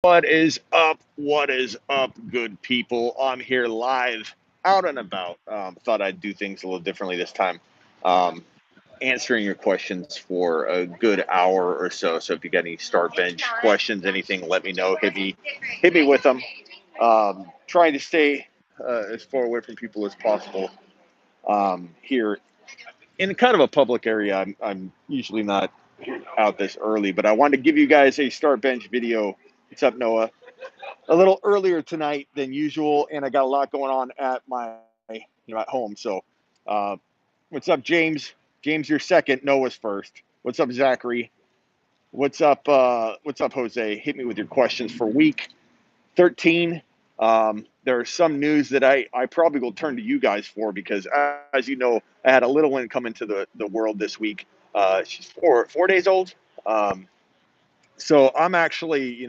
What is up? What is up, good people? I'm here live, out and about. Thought I'd do things a little differently this time. Um, Answering your questions for a good hour or so. So if you got any start bench questions, anything, let me know. Hit me with them. Trying to stay as far away from people as possible. Here in kind of a public area, I'm usually not out this early, but I wanted to give you guys a start bench video. What's up, Noah? A little earlier tonight than usual, and I got a lot going on at at home. So, uh, what's up, James? James, you're second. Noah's first. What's up, Zachary? What's up? What's up, Jose? Hit me with your questions for week 13. There's some news that I probably will turn to you guys for because, as you know, I had a little one come into the world this week. She's four days old. Um, so I'm actually,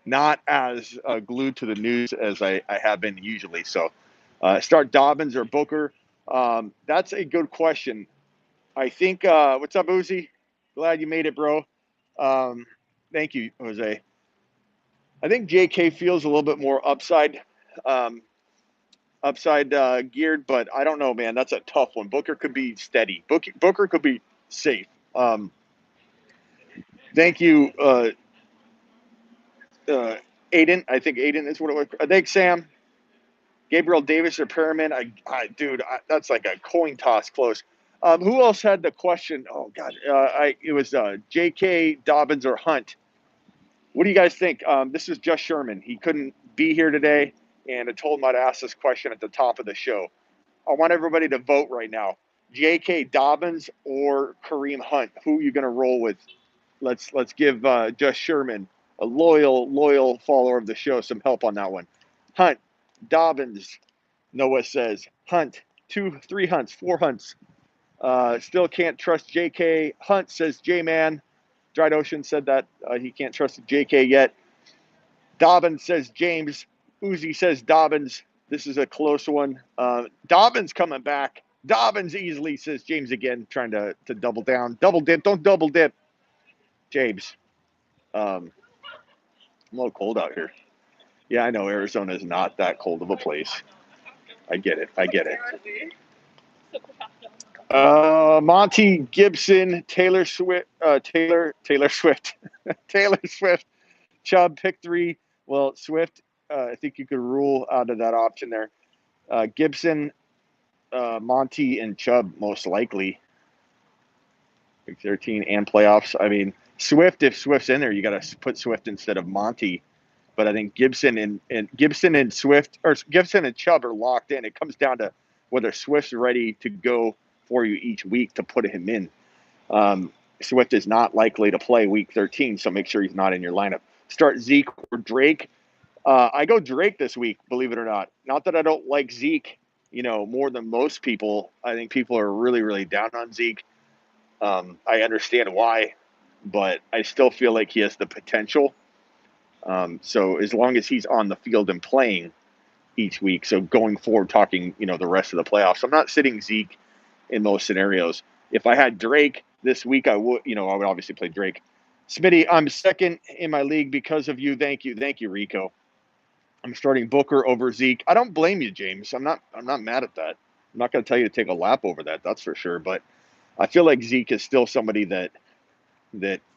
not as glued to the news as I have been usually. So start Dobbins or Booker. That's a good question. I think, what's up, Uzi? Glad you made it, bro. Um, Thank you, Jose. I think JK feels a little bit more um, upside geared, but I don't know, man. That's a tough one. Booker could be steady. Booker could be safe. Um, thank you, uh, Aiden. I think Aiden is what it was. I think Sam. Gabriel Davis or Perriman. Dude, that's like a coin toss close. Who else had the question? Oh God, it was J.K. Dobbins or Hunt. What do you guys think? This is just Sherman. He couldn't be here today, and I told him I'd ask this question at the top of the show. I want everybody to vote right now. J.K. Dobbins or Kareem Hunt? Who are you going to roll with? Let's give just Sherman, a loyal follower of the show, some help on that one. Hunt, Dobbins, Noah says. Hunt, 3 hunts, 4 hunts. Still can't trust JK. Hunt says J-Man. Dried Ocean said that he can't trust JK yet. Dobbins says James. Uzi says Dobbins. This is a close one. Dobbins coming back. Dobbins easily, says James again, trying to double down. Double dip. Don't double dip, James. Um, I'm a little cold out here. Yeah, I know Arizona is not that cold of a place. I get it. I get it. Monty Gibson, Taylor Swift, Taylor Swift, Taylor Swift, Chubb pick 3. Well, Swift, I think you could rule out of that option there. Gibson, Monty, and Chubb most likely pick 13 and playoffs. I mean, Swift, if Swift's in there, you got to put Swift instead of Monty. But I think Gibson and Swift or Gibson and Chubb are locked in. It comes down to whether Swift's ready to go for you each week to put him in. Swift is not likely to play week 13, so make sure he's not in your lineup. Start Zeke or Drake. I go Drake this week, believe it or not. Not that I don't like Zeke, more than most people. I think people are really, really down on Zeke. I understand why, but I still feel like he has the potential. So as long as he's on the field and playing each week, so going forward, talking, the rest of the playoffs, I'm not sitting Zeke in those scenarios. If I had Drake this week, I would obviously play Drake. Smitty, I'm second in my league because of you. Thank you, Rico. I'm starting Booker over Zeke. I don't blame you, James. I'm not mad at that. I'm not going to tell you to take a lap over that. That's for sure. But I feel like Zeke is still somebody that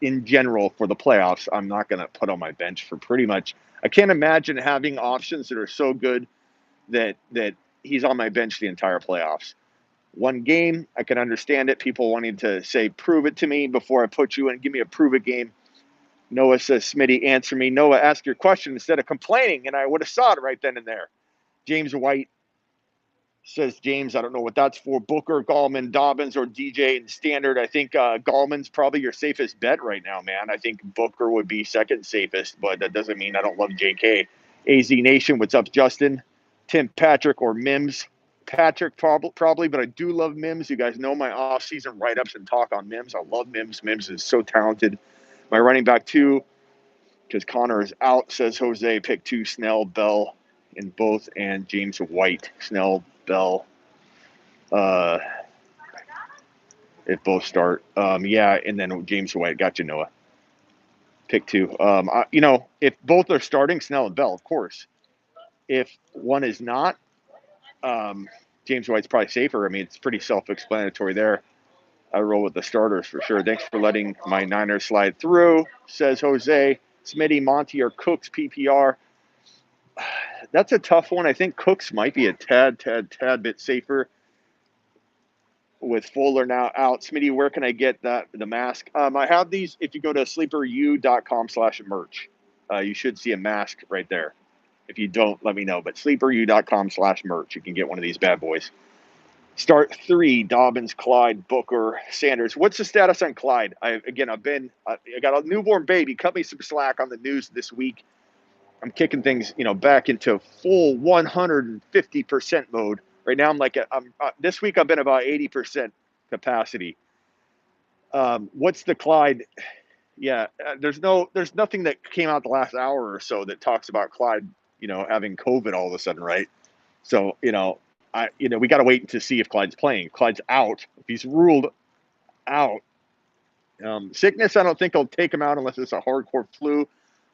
in general for the playoffs, I'm not going to put on my bench for pretty much. I can't imagine having options that are so good that he's on my bench the entire playoffs. One game, I can understand it. People wanting to say, prove it to me before I put you in. Give me a prove it game. Noah says, Smitty, answer me. Noah, ask your question instead of complaining, and I would have saw it right then and there. James White says, James, I don't know what that's for. Booker, Gallman, Dobbins, or DJ in standard. I think Gallman's probably your safest bet right now, man. I think Booker would be second safest, but that doesn't mean I don't love JK. AZ Nation, what's up, Justin? Tim Patrick or Mims? Patrick probably, but I do love Mims. You guys know my off-season write-ups and talk on Mims. I love Mims. Mims is so talented. My running back, too, because Connor is out, says Jose. Pick 2, Snell, Bell in both, and James White. Snell, Bell, uh, if both start. Yeah, and then James White. Got you, Noah. pick 2. If both are starting, Snell and Bell, of course. If one is not, James White's probably safer. I mean, it's pretty self-explanatory there. I roll with the starters for sure. Thanks for letting my Niners slide through, says Jose. Smitty, Monty, or Cooks PPR. That's a tough one. I think Cooks might be a tad bit safer with Fuller now out. Smitty, where can I get the mask? I have these. If you go to sleeperu.com/merch, you should see a mask right there. If you don't, let me know. But sleeperu.com/merch, you can get one of these bad boys. Start 3, Dobbins, Clyde, Booker, Sanders. What's the status on Clyde? I got a newborn baby. Cut me some slack on the news this week. I'm kicking things, back into full 150% mode. Right now, this week I've been about 80% capacity. What's the Clyde? Yeah, there's nothing that came out the last hour or so that talks about Clyde, having COVID all of a sudden, right? So, we got to wait to see if Clyde's playing. Clyde's out. If he's ruled out, sickness, I don't think they'll take him out unless it's a hardcore flu,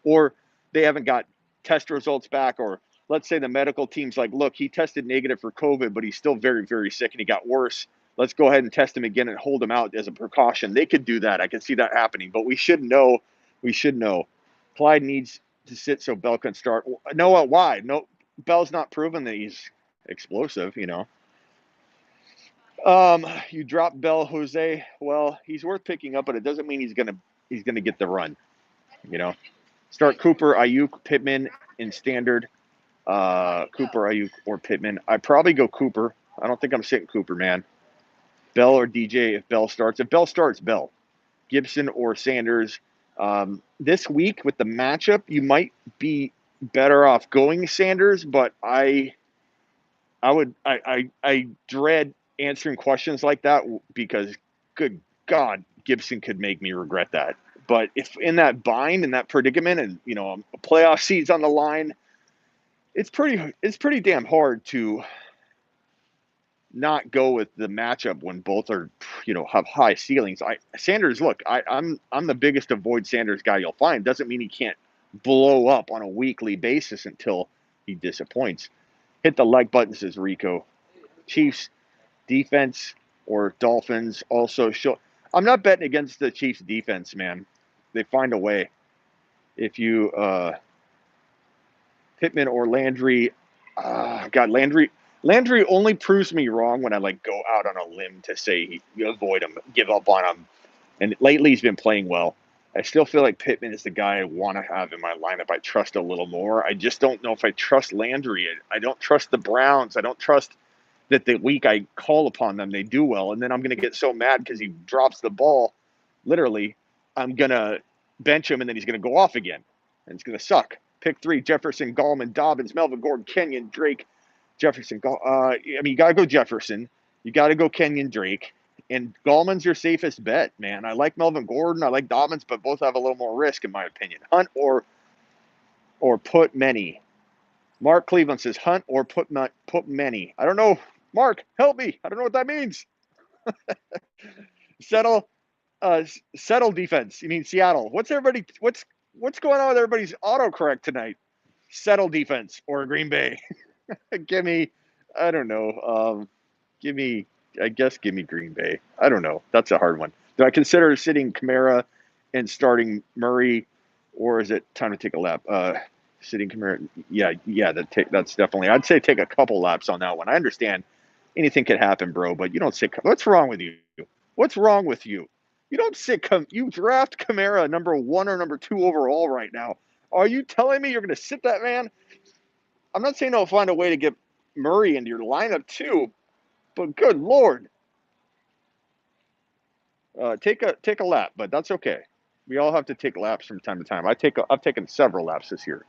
or they haven't got test results back, or let's say the medical team's like, look, he tested negative for COVID, but he's still very, very sick and he got worse. Let's go ahead and test him again and hold him out as a precaution. They could do that. I can see that happening, but we should know. Clyde needs to sit so Bell can start. Noah, why? No, Bell's not proven that he's explosive, You drop Bell, Jose. Well, he's worth picking up, but it doesn't mean he's gonna get the run. Start Cooper, Ayuk, Pittman in standard. Cooper, Ayuk, or Pittman. I probably go Cooper. I don't think I'm sitting Cooper, man. Bell or DJ if Bell starts. If Bell starts, Bell. Gibson or Sanders. This week with the matchup, you might be better off going Sanders, but I dread answering questions like that because, good God, Gibson could make me regret that. But if in that bind, in that predicament, and a playoff seat's on the line, it's pretty damn hard to not go with the matchup when both are, have high ceilings. Sanders, look, I'm the biggest avoid Sanders guy you'll find. Doesn't mean he can't blow up on a weekly basis until he disappoints. Hit the like button, says Rico. Chiefs defense or Dolphins also show. I'm not betting against the Chiefs defense, man. They find a way. If you Pittman or Landry, Landry only proves me wrong when I go out on a limb to say you avoid him, give up on him. And lately he's been playing well. I still feel like Pittman is the guy I want to have in my lineup. I trust a little more. I just don't know if I trust Landry. I don't trust the Browns. I don't trust that the week I call upon them, they do well. And then I'm going to get so mad because he drops the ball. Literally, I'm going to bench him and then he's going to go off again. And it's going to suck. Pick 3, Jefferson, Gallman, Dobbins, Melvin Gordon, Kenyon, Drake, Jefferson. You got to go Jefferson. You got to go Kenyon, Drake. And Gallman's your safest bet, man. I like Melvin Gordon. I like Dobbins, but both have a little more risk, in my opinion. Hunt or put many. Mark Cleveland says Hunt or put many. I don't know. Mark, help me. I don't know what that means. Settle defense. You mean Seattle? What's going on with everybody's autocorrect tonight? Settle defense or Green Bay? Give me, I don't know. Give me Green Bay. I don't know. That's a hard one. Do I consider sitting Kamara and starting Murray, or is it time to take a lap? Sitting Kamara, yeah. That's definitely. I'd say take a couple laps on that one. I understand anything could happen, bro, but you don't sit. What's wrong with you? What's wrong with you? You don't sit. You draft Kamara number 1 or number 2 overall right now. Are you telling me you're going to sit that man? I'm not saying I'll find a way to get Murray into your lineup too, but good Lord. Take a lap, but that's okay. We all have to take laps from time to time. I've taken several laps this year.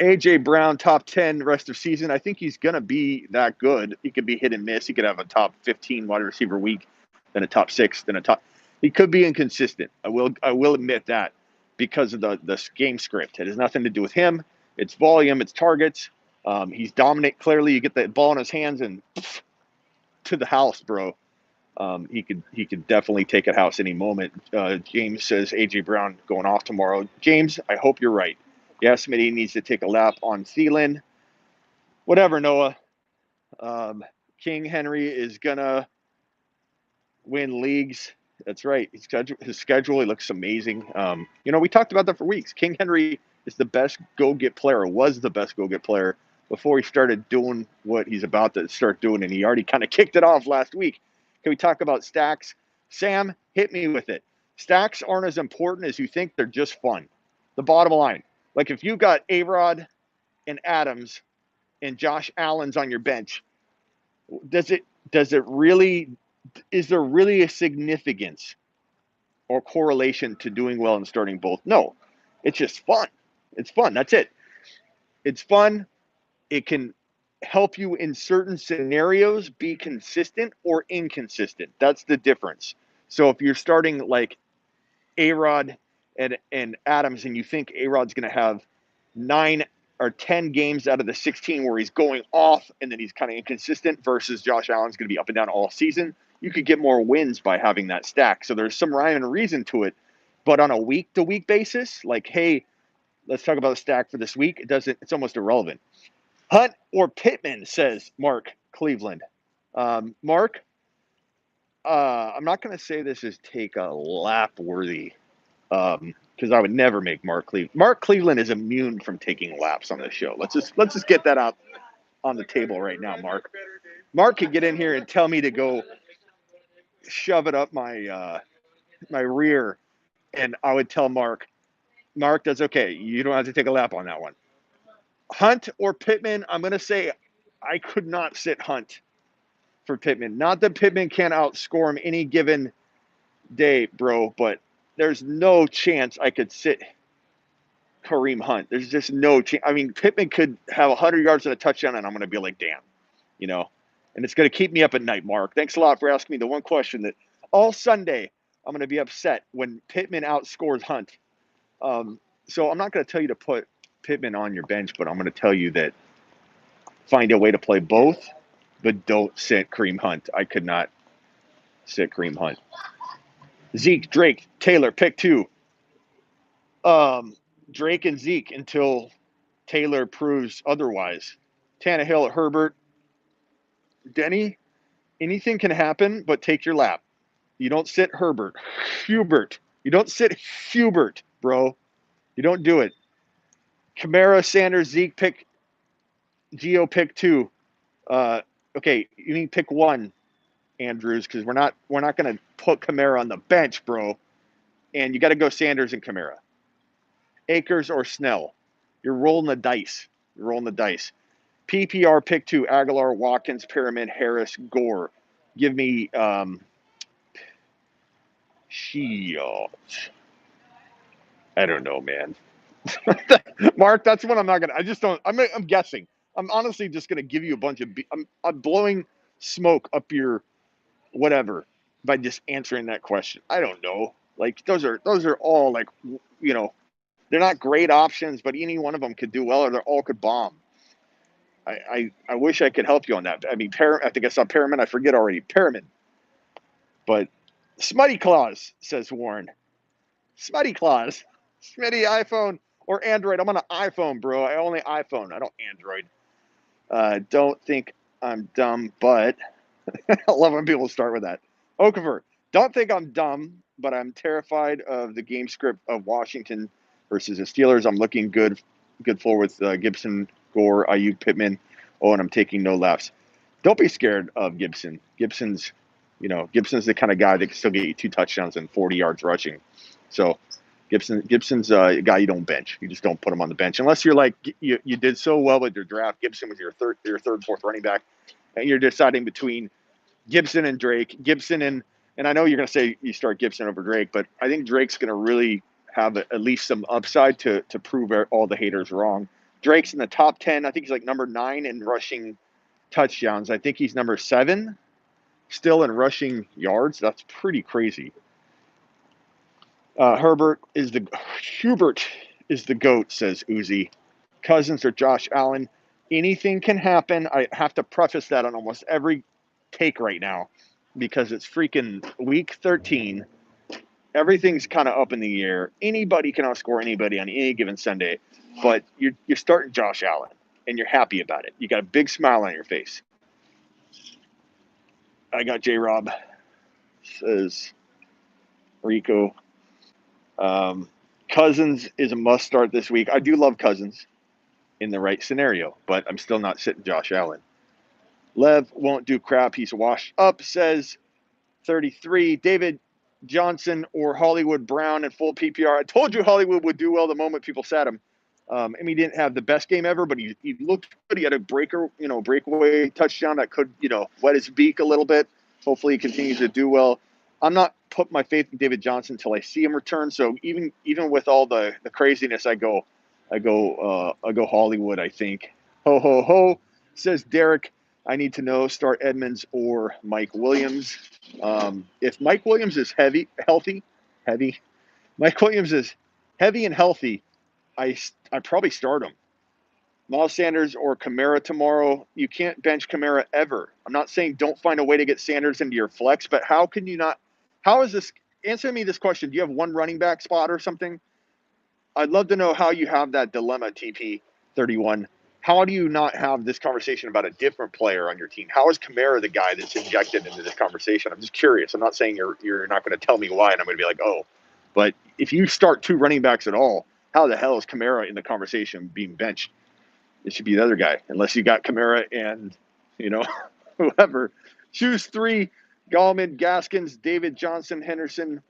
AJ Brown, top 10 rest of season. I think he's going to be that good. He could be hit and miss. He could have a top 15 wide receiver week, then a top 6, then a top. He could be inconsistent. I will admit that because of the game script. It has nothing to do with him. It's volume. It's targets. He's dominant. Clearly, you get the ball in his hands and to the house, bro. He could definitely take a house any moment. James says AJ Brown going off tomorrow. James, I hope you're right. Yeah, Smitty needs to take a lap on Thielen. Whatever, Noah. King Henry is gonna win leagues. That's right. His schedule, he looks amazing. We talked about that for weeks. King Henry is the best go-get player, was the best go-get player before he started doing what he's about to start doing, and he already kind of kicked it off last week. Can we talk about stacks? Sam, hit me with it. Stacks aren't as important as you think. They're just fun. The bottom line. Like if you got A-Rod and Adams and Josh Allen's on your bench, does it really, is there really a significance or correlation to doing well and starting both? No, it's just fun. It's fun. That's it. It's fun. It can help you in certain scenarios be consistent or inconsistent. That's the difference. So if you're starting like A-Rod and Adams and you think A-Rod's going to have 9 or 10 games out of the 16 where he's going off and then he's kind of inconsistent versus Josh Allen's going to be up and down all season, you could get more wins by having that stack. So there's some rhyme and reason to it. But on a week-to-week basis, like, hey, let's talk about a stack for this week, it's almost irrelevant. Hunt or Pittman, says Mark Cleveland. Mark, I'm not going to say this is take a lap worthy, because I would never make Mark Cleveland. Mark Cleveland is immune from taking laps on this show. Let's just get that out on the table right now, Mark. Mark could get in here and tell me to go shove it up my rear, and I would tell Mark, that's okay. You don't have to take a lap on that one. Hunt or Pittman, I'm going to say I could not sit Hunt for Pittman. Not that Pittman can't outscore him any given day, bro, but there's no chance I could sit Kareem Hunt. There's just no chance. I mean, Pittman could have 100 yards and a touchdown, and I'm going to be like, damn, and it's going to keep me up at night, Mark. Thanks a lot for asking me the one question that all Sunday I'm going to be upset when Pittman outscores Hunt. So I'm not going to tell you to put Pittman on your bench, but I'm going to tell you that find a way to play both, but don't sit Kareem Hunt. I could not sit Kareem Hunt. Zeke, Drake, Taylor, pick 2. Drake and Zeke until Taylor proves otherwise. Tannehill, Herbert, Denny, anything can happen, but take your lap. You don't sit Hubert. You don't sit Hubert, bro. You don't do it. Kamara, Sanders, Zeke, pick. Geo, pick 2. Okay, you need pick 1, Andrews, because we're not going to put Kamara on the bench, bro. And you got to go Sanders and Kamara. Akers or Snell. You're rolling the dice. PPR pick 2, Aguilar, Watkins, Perriman, Harris, Gore. Give me Shields. I don't know, man. Mark, that's what I'm not gonna. I just don't. I'm guessing. I'm honestly just gonna give you a bunch of. I'm blowing smoke up your whatever by just answering that question. I don't know. Like those are all like they're not great options, but any one of them could do well, or they all could bomb. I wish I could help you on that. I mean, I think I saw Perriman. I forget already. Perriman. But Smutty Claus, says Warren. Smutty Claus. Smitty, iPhone or Android. I'm on an iPhone, bro. I only iPhone. I don't Android. Don't think I'm dumb, but I love when people start with that. Okafor. Don't think I'm dumb, but I'm terrified of the game script of Washington versus the Steelers. I'm looking good for with Gibson, Gore, Ayuk, Pittman. Oh, and I'm taking no laps. Don't be scared of Gibson. Gibson's the kind of guy that can still get you 2 touchdowns and 40 yards rushing. So Gibson's a guy you don't bench. You just don't put him on the bench unless you're like you did so well with your draft. Gibson was your third, fourth running back, and you're deciding between Gibson and Drake. Gibson and I know you're going to say you start Gibson over Drake, but I think Drake's going to really have at least some upside to prove all the haters wrong. Drake's in the top 10. I think he's like number 9 in rushing touchdowns. I think he's number 7 still in rushing yards. That's pretty crazy. Hubert is the GOAT, says Uzi. Cousins or Josh Allen. Anything can happen. I have to preface that on almost every take right now. because it's freaking week 13. Everything's kind of up in the air. Anybody can outscore anybody on any given Sunday, but you're starting Josh Allen, and you're happy about it. You got a big smile on your face. I got J-Rob, says Rico. Cousins is a must start this week. I do love Cousins in the right scenario, but I'm still not sitting Josh Allen. Lev won't do crap. He's washed up, says 33. David Johnson or Hollywood Brown in full PPR. I told you Hollywood would do well the moment people sat him. He didn't have the best game ever, but he looked good. He had a breakaway touchdown that could, wet his beak a little bit. Hopefully he continues to do well. I'm not put my faith in David Johnson until I see him return. So even with all the craziness, I go Hollywood, I think. Ho, ho, ho, says Derek. I need to know, start Edmonds or Mike Williams. If Mike Williams is healthy, Mike Williams is heavy and healthy, I probably start him. Miles Sanders or Kamara tomorrow. You can't bench Kamara ever. I'm not saying don't find a way to get Sanders into your flex, but how can you not? How is this? Answer me this question. Do you have one running back spot or something? I'd love to know how you have that dilemma, TP31. How do you not have this conversation about a different player on your team? How is Kamara the guy that's injected into this conversation? I'm just curious. I'm not saying you're not going to tell me why, and I'm going to be like, oh. But if you start two running backs at all, how the hell is Kamara in the conversation being benched? It should be the other guy, unless you got Kamara and, whoever. Choose 3, Gallman, Gaskins, David Johnson, Henderson,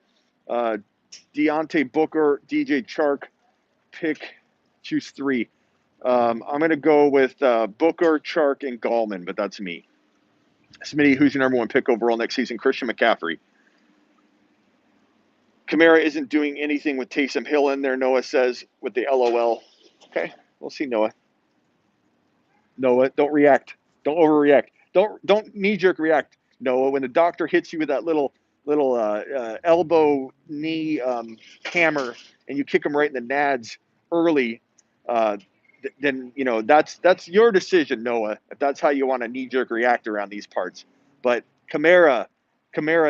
Deontay Booker, DJ Chark. Choose 3. I'm going to go with Booker, Chark, and Gallman, but that's me. Smitty, who's your number 1 pick overall next season? Christian McCaffrey. Kamara isn't doing anything with Taysom Hill in there, Noah says, with the LOL. Okay, we'll see, Noah. Noah, don't react. Don't overreact. Don't knee-jerk react, Noah. When the doctor hits you with that little elbow knee hammer and you kick him right in the nads early, then that's your decision, Noah. If that's how you want to knee-jerk react around these parts. But Kamara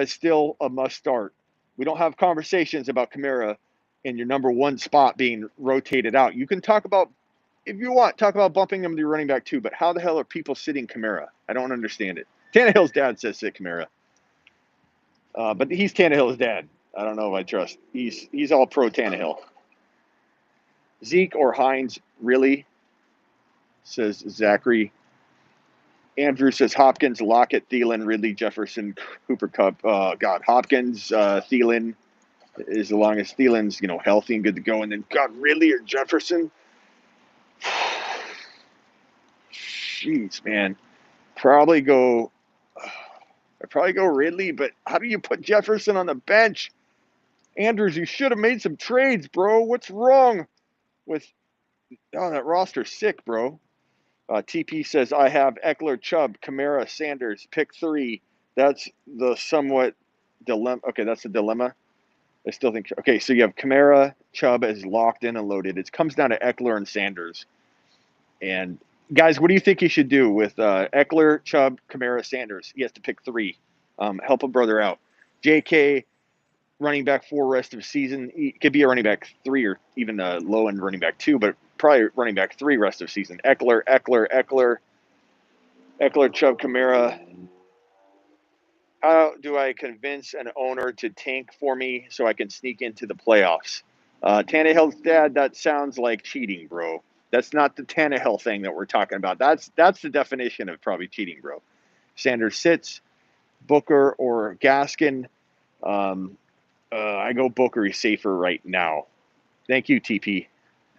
is still a must start. We don't have conversations about Kamara in your number 1 spot being rotated out. You can talk about, if you want, talk about bumping him to running back 2, but how the hell are people sitting Kamara? I don't understand it. Tannehill's dad says sit Kamara. But he's Tannehill's dad. I don't know if I trust. He's all pro Tannehill. Zeke or Hines, really? Says Zachary. Andrew says Hopkins, Lockett, Thielen, Ridley, Jefferson, Cooper Kupp. God, Hopkins, Thielen, as long as Thielen's healthy and good to go, and then God, Ridley or Jefferson. Jeez, man. I'd probably go Ridley, but how do you put Jefferson on the bench? Andrews, you should have made some trades, bro. What's wrong with that roster's sick, bro? TP says, I have Eckler, Chubb, Kamara, Sanders, pick 3. That's the somewhat dilemma. Okay, that's the dilemma. I still think. Okay, so you have Kamara, Chubb is locked in and loaded. It comes down to Eckler and Sanders. And guys, what do you think he should do with Eckler, Chubb, Kamara, Sanders? He has to pick 3. Help a brother out. JK, running back 4 rest of season. He could be a running back 3 or even a low-end running back 2, but probably running back 3 rest of season. Eckler, Chubb, Kamara. How do I convince an owner to tank for me so I can sneak into the playoffs? Tannehill's dad, that sounds like cheating, bro. That's not the Tannehill thing that we're talking about. That's the definition of probably cheating, bro. Sanders sits, Booker or Gaskin. I go Booker. He's safer right now. Thank you, TP.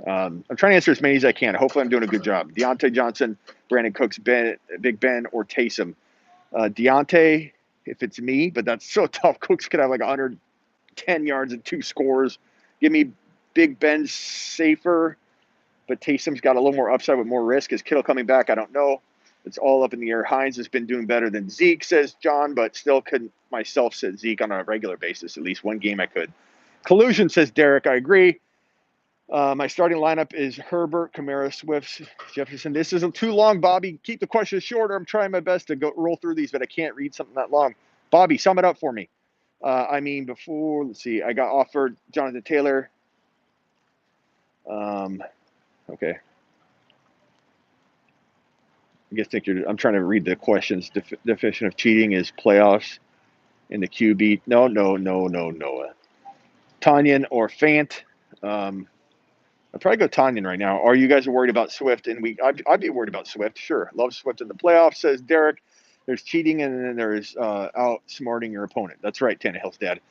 I'm trying to answer as many as I can. Hopefully I'm doing a good job. Deontay Johnson, Brandon Cooks, Big Ben, or Taysom. Deontay, if it's me, but that's so tough. Cooks could have like 110 yards and 2 scores. Give me Big Ben safer, but Taysom's got a little more upside with more risk. Is Kittle coming back? I don't know. It's all up in the air. Hines has been doing better than Zeke, says John, but still couldn't myself sit Zeke on a regular basis. At least one game I could. Collusion, says Derek. I agree. My starting lineup is Herbert, Kamara, Swift, Jefferson. This isn't too long, Bobby. Keep the questions shorter. I'm trying my best to roll through these, but I can't read something that long. Bobby, sum it up for me. Before, let's see, I got offered Jonathan Taylor. Okay. I'm trying to read the questions. Definition of cheating is playoffs in the QB. No. Tanyan or Fant. I'd probably go Tanyan right now. Are you guys worried about Swift? And I'd be worried about Swift. Sure. Love Swift in the playoffs, says Derek. There's cheating, and then there's outsmarting your opponent. That's right, Tannehill's dad.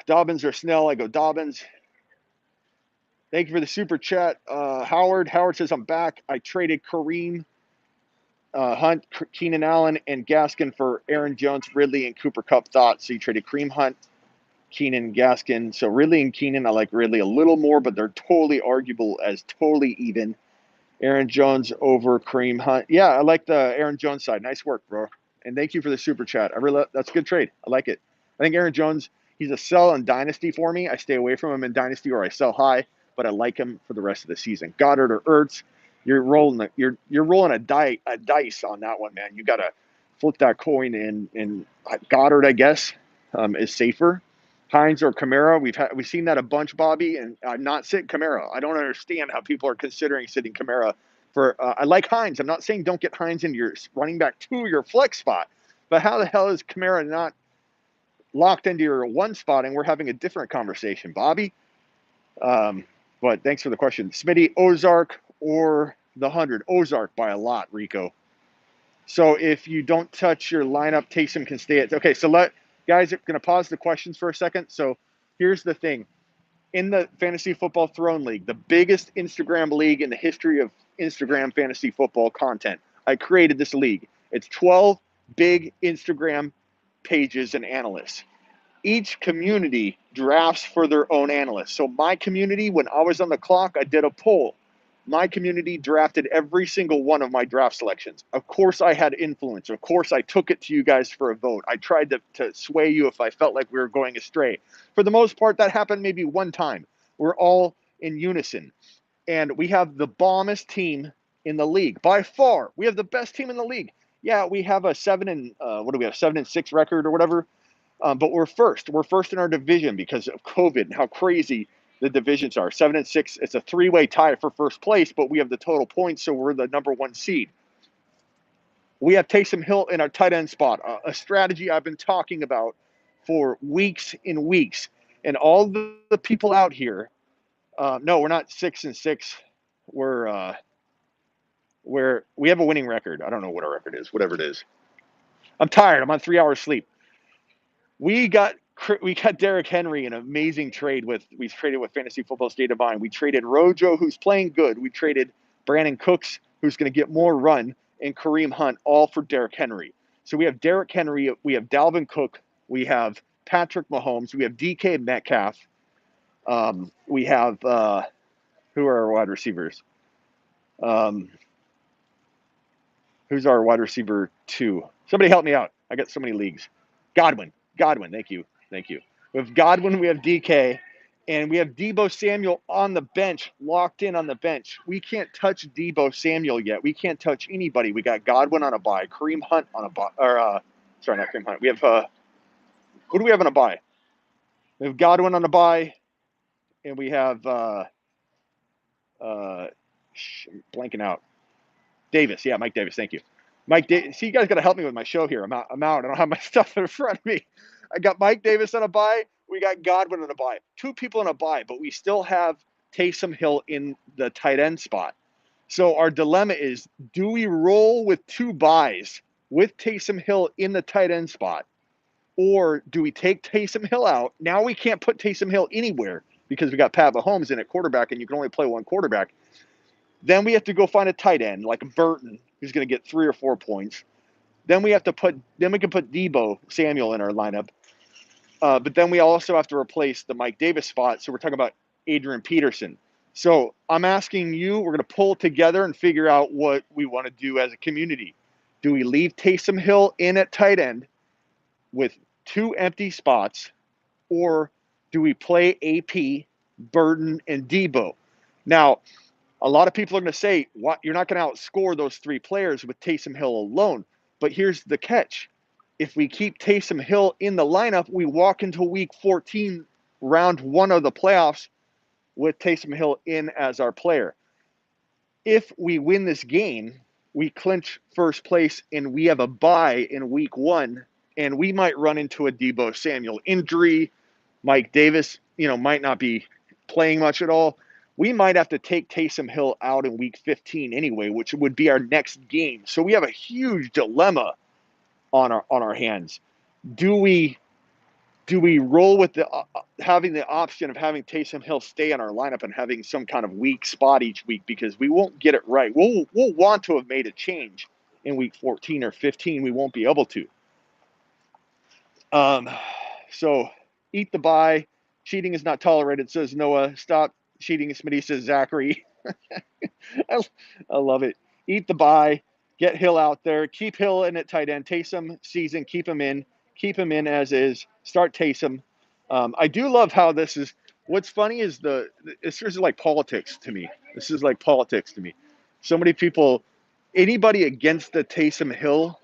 Dobbins or Snell? I go Dobbins. Thank you for the super chat. Howard says, I'm back. I traded Kareem Hunt, Keenan Allen, and Gaskin for Aaron Jones, Ridley, and Cooper Kupp. Thoughts? So you traded Kareem Hunt, Keenan, Gaskin. So Ridley and Keenan, I like Ridley a little more, but they're totally arguable as totally even. Aaron Jones over Kareem Hunt. Yeah, I like the Aaron Jones side. Nice work, bro. And thank you for the super chat. That's a good trade. I like it. I think Aaron Jones, he's a sell in Dynasty for me. I stay away from him in Dynasty or I sell high, but I like him for the rest of the season. Goddard or Ertz, you're rolling a dice on that one, man. You got to flip that coin, and Goddard, I guess, is safer. Hines or Kamara, we've seen that a bunch, Bobby, and I'm not sitting Kamara. I don't understand how people are considering sitting Kamara for. I like Hines. I'm not saying don't get Hines into your running back to your flex spot, but how the hell is Kamara not locked into your one spot? And we're having a different conversation, Bobby. But thanks for the question, Smitty. Ozark or the 100? Ozark by a lot, Rico. So if you don't touch your lineup, Taysom can stay at. Okay, so guys are going to pause the questions for a second. So here's the thing. In the Fantasy Football Throne League, the biggest Instagram league in the history of Instagram fantasy football content, I created this league. It's 12 big Instagram pages and analysts. Each community drafts for their own analysts. So my community, when I was on the clock, I did a poll. My community drafted every single one of my draft selections. Of course, I had influence. Of course, I took it to you guys for a vote. I tried to sway you if I felt like we were going astray. For the most part, that happened maybe one time. We're all in unison. And we have the bombest team in the league. By far, we have the best team in the league. Yeah, we have a 7-6 record or whatever. But we're first. We're first in our division because of COVID and how crazy the divisions are. 7-6. It's a three-way tie for first place, but we have the total points, so we're the number one seed. We have Taysom Hill in our tight end spot, a strategy I've been talking about for weeks and weeks. And all the people out here, no, we're not 6-6. We have a winning record. I don't know what our record is, whatever it is. I'm tired. I'm on 3 hours sleep. We got Derrick Henry, an amazing trade we traded with Fantasy Football State of Mind. We traded Rojo, who's playing good. We traded Brandon Cooks, who's going to get more run, and Kareem Hunt, all for Derrick Henry. So we have Derrick Henry, we have Dalvin Cook, we have Patrick Mahomes, we have DK Metcalf, we have who are our wide receivers? Who's our wide receiver 2? Somebody help me out. I got so many leagues. Godwin, thank you. We have Godwin, we have DK, and we have Deebo Samuel on the bench, locked in on the bench. We can't touch Deebo Samuel yet. We can't touch anybody. We got Godwin on a bye, Kareem Hunt on a bye, sorry, not Kareem Hunt. We have, who do we have on a bye? We have Godwin on a bye, and we have, blanking out. Davis, yeah, Mike Davis, thank you. Mike Davis, see, you guys got to help me with my show here. I'm out. I don't have my stuff in front of me. I got Mike Davis on a bye. We got Godwin on a bye. 2 people on a bye, but we still have Taysom Hill in the tight end spot. So our dilemma is, do we roll with 2 buys with Taysom Hill in the tight end spot? Or do we take Taysom Hill out? Now we can't put Taysom Hill anywhere because we got Pat Mahomes in at quarterback and you can only play one quarterback. Then we have to go find a tight end like Burton, who's going to get 3 or 4 points. Then we can put Deebo Samuel in our lineup. But then we also have to replace the Mike Davis spot. So we're talking about Adrian Peterson. So I'm asking you, we're going to pull together and figure out what we want to do as a community. Do we leave Taysom Hill in at tight end with 2 empty spots? Or do we play AP, Burton, and Deebo? Now, a lot of people are going to say, "What? You're not going to outscore those 3 players with Taysom Hill alone." But here's the catch. if we keep Taysom Hill in the lineup, we walk into week 14, round 1 of the playoffs, with Taysom Hill in as our player. If we win this game, we clinch first place and we have a bye in week 1, and we might run into a Deebo Samuel injury. Mike Davis, might not be playing much at all. We might have to take Taysom Hill out in week 15 anyway, which would be our next game. So we have a huge dilemma on our hands. Do we roll with the having the option of having Taysom Hill stay in our lineup and having some kind of weak spot each week, because we won't get it right? We'll want to have made a change in week 14 or 15. We won't be able to. So eat the bye. Cheating is not tolerated, says Noah. Stop cheating, Smitty, says Zachary. I love it. Eat the bye. Get Hill out there. Keep Hill in at tight end. Taysom season. Keep him in. Keep him in as is. Start Taysom. I do love how this is. What's funny is this is like politics to me. This is like politics to me. So many people, anybody against the Taysom Hill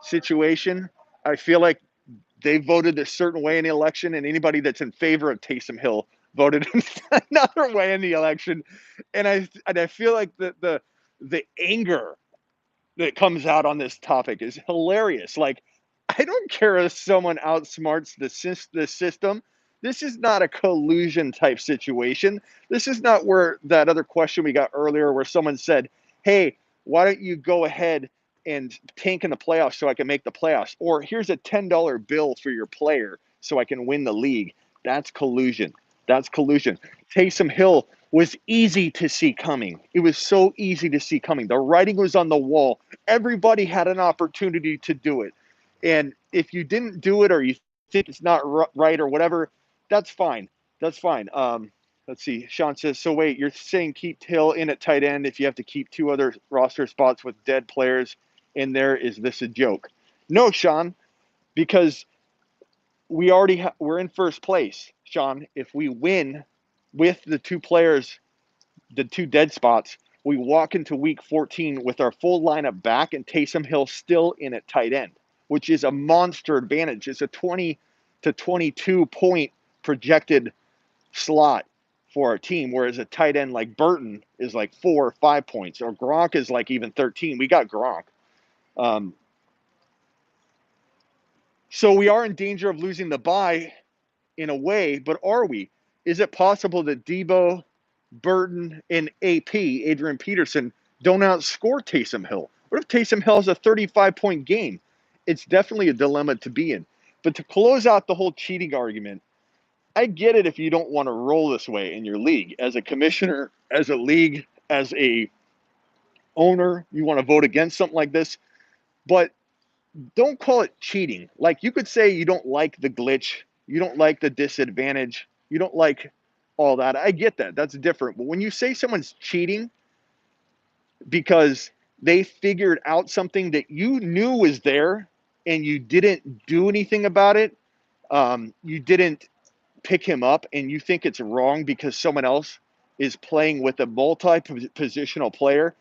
situation, I feel like they voted a certain way in the election, and anybody that's in favor of Taysom Hill voted another way in the election. And I feel like the anger that comes out on this topic is hilarious. Like, I don't care if someone outsmarts the system. This is not a collusion type situation. This is not where that other question we got earlier where someone said, hey, why don't you go ahead and tank in the playoffs so I can make the playoffs? Or here's a $10 bill for your player so I can win the league. That's collusion. That's collusion. Taysom Hill was easy to see coming. It was so easy to see coming. The writing was on the wall. Everybody had an opportunity to do it. And if you didn't do it, or you think it's not right or whatever, that's fine. That's fine. Let's see. Sean says, so wait, you're saying keep Hill in at tight end if you have to keep 2 other roster spots with dead players in there? Is this a joke? No, Sean, because we're in first place, Sean. If we win with the 2 players, the 2 dead spots, we walk into week 14 with our full lineup back and Taysom Hill still in at tight end, which is a monster advantage. It's a 20 to 22 point projected slot for our team, whereas a tight end like Burton is like 4 or 5 points, or Gronk is like even 13. We got Gronk. So we are in danger of losing the bye in a way, but are we? Is it possible that Deebo, Burton, and AP, Adrian Peterson, don't outscore Taysom Hill? What if Taysom Hill has a 35-point game? It's definitely a dilemma to be in. But to close out the whole cheating argument, I get it if you don't want to roll this way in your league. As a commissioner, as a league, as a owner, you want to vote against something like this. But don't call it cheating. Like, you could say you don't like the glitch, you don't like the disadvantage, you don't like all that. I get that. That's different. But when you say someone's cheating because they figured out something that you knew was there and you didn't do anything about it, you didn't pick him up, and you think it's wrong because someone else is playing with a multi-positional player.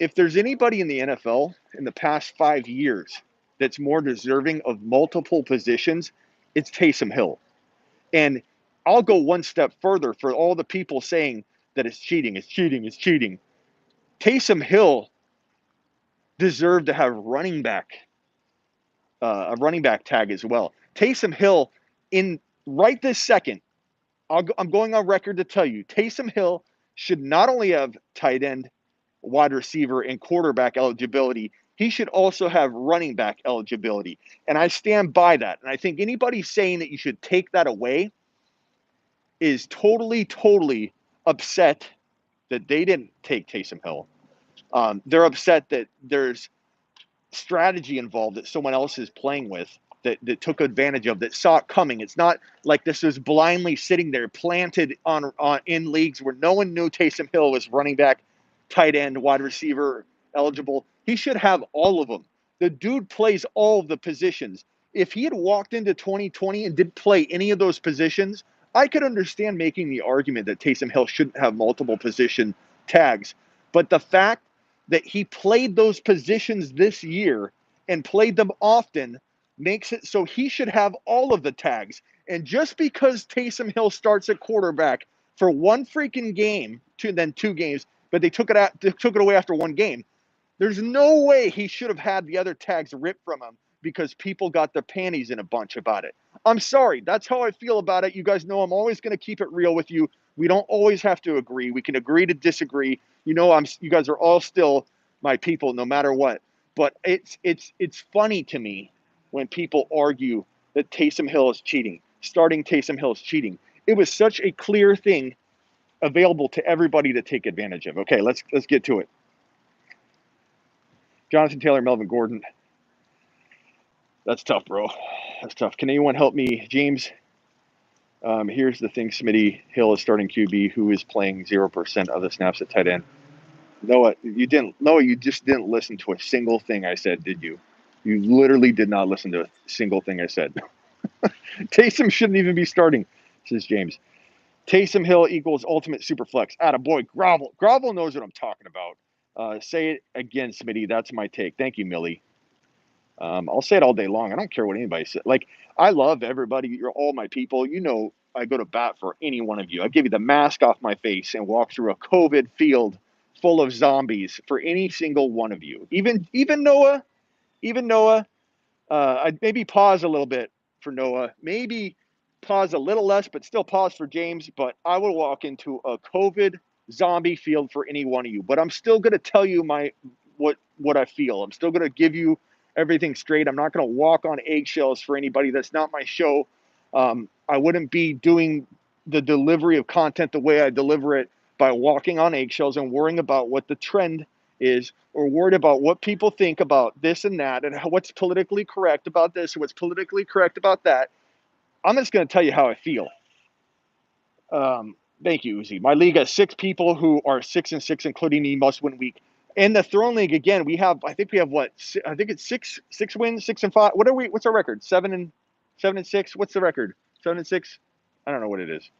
If there's anybody in the NFL in the past 5 years that's more deserving of multiple positions, it's Taysom Hill. And I'll go one step further for all the people saying that it's cheating, it's cheating, it's cheating. Taysom Hill deserved to have a running back tag as well. Taysom Hill, in right this second, I'm going on record to tell you, Taysom Hill should not only have tight end, wide receiver, and quarterback eligibility, he should also have running back eligibility. And I stand by that. And I think anybody saying that you should take that away is totally upset that they didn't take Taysom Hill. They're upset that there's strategy involved that someone else is playing with, that took advantage of, that saw it coming. It's not like this was blindly sitting there planted on in leagues where no one knew Taysom Hill was running back, tight end, wide receiver eligible. He should have all of them. The dude plays all of the positions. If he had walked into 2020 and didn't play any of those positions, I could understand making the argument that Taysom Hill shouldn't have multiple position tags. But the fact that he played those positions this year and played them often makes it so he should have all of the tags. And just because Taysom Hill starts at quarterback for one freaking game, then 2 games, but they took it away after 1 game, there's no way he should have had the other tags ripped from him because people got their panties in a bunch about it. I'm sorry. That's how I feel about it. You guys know I'm always going to keep it real with you. We don't always have to agree. We can agree to disagree. You know, you guys are all still my people no matter what. But it's funny to me when people argue that Taysom Hill is cheating. Starting Taysom Hill is cheating. It was such a clear thing available to everybody to take advantage of. Okay, let's get to it. Jonathan Taylor, Melvin Gordon. That's tough, bro. That's tough. Can anyone help me? James, here's the thing, Smitty. Hill is starting QB who is playing 0% of the snaps at tight end. Noah, you just didn't listen to a single thing I said, did you? You literally did not listen to a single thing I said. Taysom shouldn't even be starting, says James. Taysom Hill equals ultimate super flex. Attaboy, Grovel. Grovel knows what I'm talking about. Say it again, Smitty. That's my take. Thank you, Millie. I'll say it all day long. I don't care what anybody says. Like, I love everybody. You're all my people. You know, I go to bat for any one of you. I give you the mask off my face and walk through a COVID field full of zombies for any single one of you. Even Noah. I'd maybe pause a little bit for Noah. Maybe pause a little less, but still pause for James. But I will walk into a COVID zombie field for any one of you. But I'm still going to tell you what I feel. I'm still going to give you everything straight. I'm not going to walk on eggshells for anybody. That's not my show. I wouldn't be doing the delivery of content the way I deliver it by walking on eggshells and worrying about what the trend is, or worried about what people think about this and that, and what's politically correct about this, and what's politically correct about that. I'm just going to tell you how I feel. Thank you, Uzi. My league has 6 people who are 6-6, including me, must-win week. In the Throne League, again, I think what? I think it's six wins, 6-5. What are we? What's our record? 7-6. What's the record? 7-6. I don't know what it is.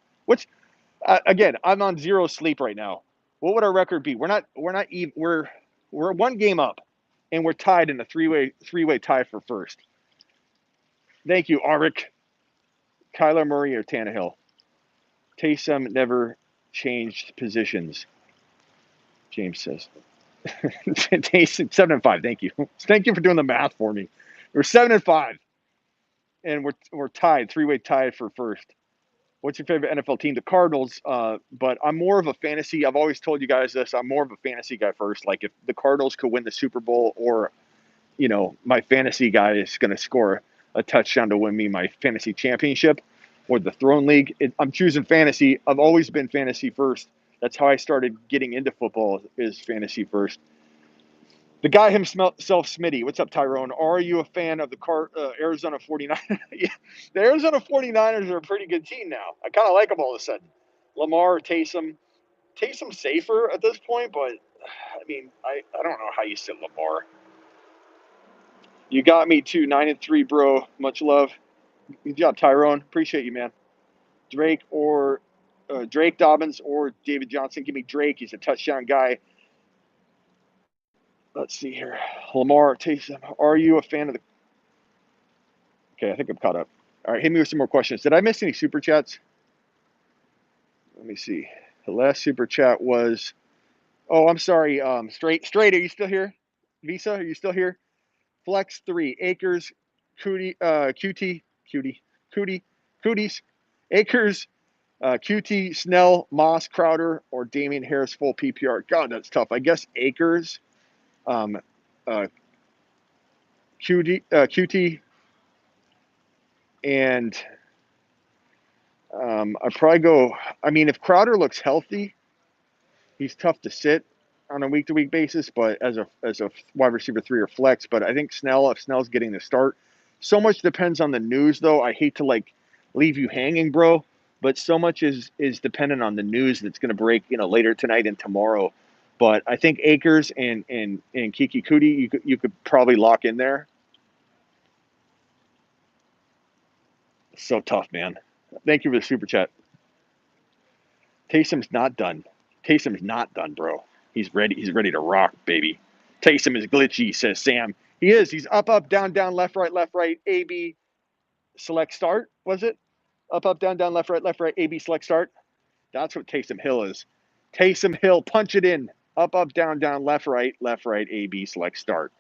Again? I'm on 0 sleep right now. What would our record be? We're not even. We're 1 game up, and we're tied in a three-way tie for first. Thank you, Arik. Kyler Murray or Tannehill? Taysom never changed positions, James says. Taysom 7-5. Thank you. Thank you for doing the math for me. We're 7-5, and we're tied, 3-way tied for first. What's your favorite NFL team? The Cardinals. But I'm more of a fantasy. I've always told you guys this. I'm more of a fantasy guy first. Like, if the Cardinals could win the Super Bowl, or my fantasy guy is going to score a touchdown to win me my fantasy championship or the Throne League, I'm choosing fantasy. I've always been fantasy first. That's how I started getting into football, is fantasy first. The guy himself, Smitty. What's up, Tyrone? Are you a fan of the Arizona 49ers? Yeah, the Arizona 49ers are a pretty good team now. I kind of like them all of a sudden. Lamar, Taysom. Taysom's safer at this point, but, I mean, I don't know how you sit Lamar. You got me too, 9-3, bro. Much love. Good job, Tyrone. Appreciate you, man. Drake Dobbins or David Johnson. Give me Drake. He's a touchdown guy. Let's see here. Lamar, Taysom. Are you a fan of the... Okay, I think I'm caught up. All right, hit me with some more questions. Did I miss any super chats? Let me see. The last super chat was... Oh, I'm sorry. Straight, are you still here? Visa, are you still here? Flex 3. Acres, Cooties, Akers, QT, Snell, Moss, Crowder, or Damian Harris full PPR. God, that's tough. I guess Akers, QT, and I'd probably go. I mean, if Crowder looks healthy, he's tough to sit on a week-to-week basis, but as a wide receiver 3 or flex. But I think if Snell's getting the start, so much depends on the news, though. I hate to leave you hanging, bro, but so much is dependent on the news that's going to break, later tonight and tomorrow. But I think Akers and Kiki Kuti, you could probably lock in there. So tough, man. Thank you for the super chat. Taysom's not done. Taysom's not done, bro. He's ready. He's ready to rock, baby. Taysom is glitchy, says Sam. He is. He's up, up, down, down, left, right, A, B, select start, was it? Up, up, down, down, left, right, A, B, select start. That's what Taysom Hill is. Taysom Hill, punch it in. Up, up, down, down, left, right, A, B, select start.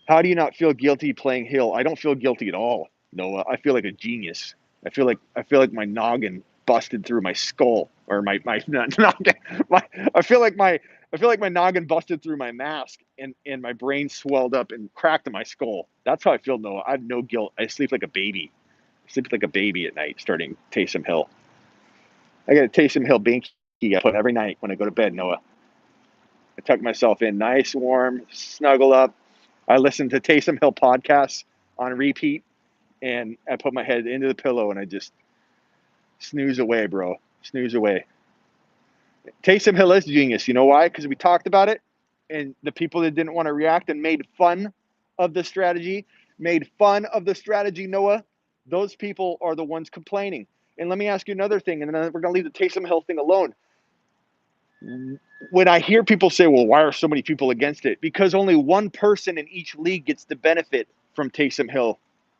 How do you not feel guilty playing Hill? I don't feel guilty at all, Noah. I feel like a genius. I feel like my noggin busted through my skull, or my noggin. I feel like my noggin busted through my mask, and my brain swelled up and cracked in my skull. That's how I feel, Noah. I have no guilt. I sleep like a baby. I sleep like a baby at night, starting Taysom Hill. I got a Taysom Hill binky I put every night when I go to bed, Noah. I tuck myself in nice, warm, snuggle up. I listen to Taysom Hill podcasts on repeat, and I put my head into the pillow and I just snooze away, bro. Snooze away. Taysom Hill is genius. You know why? Because we talked about it, and the people that didn't want to react and made fun of the strategy, Noah, those people are the ones complaining. And let me ask you another thing, and then we're going to leave the Taysom Hill thing alone. When I hear people say, well, why are so many people against it? Because only one person in each league gets the benefit from Taysom Hill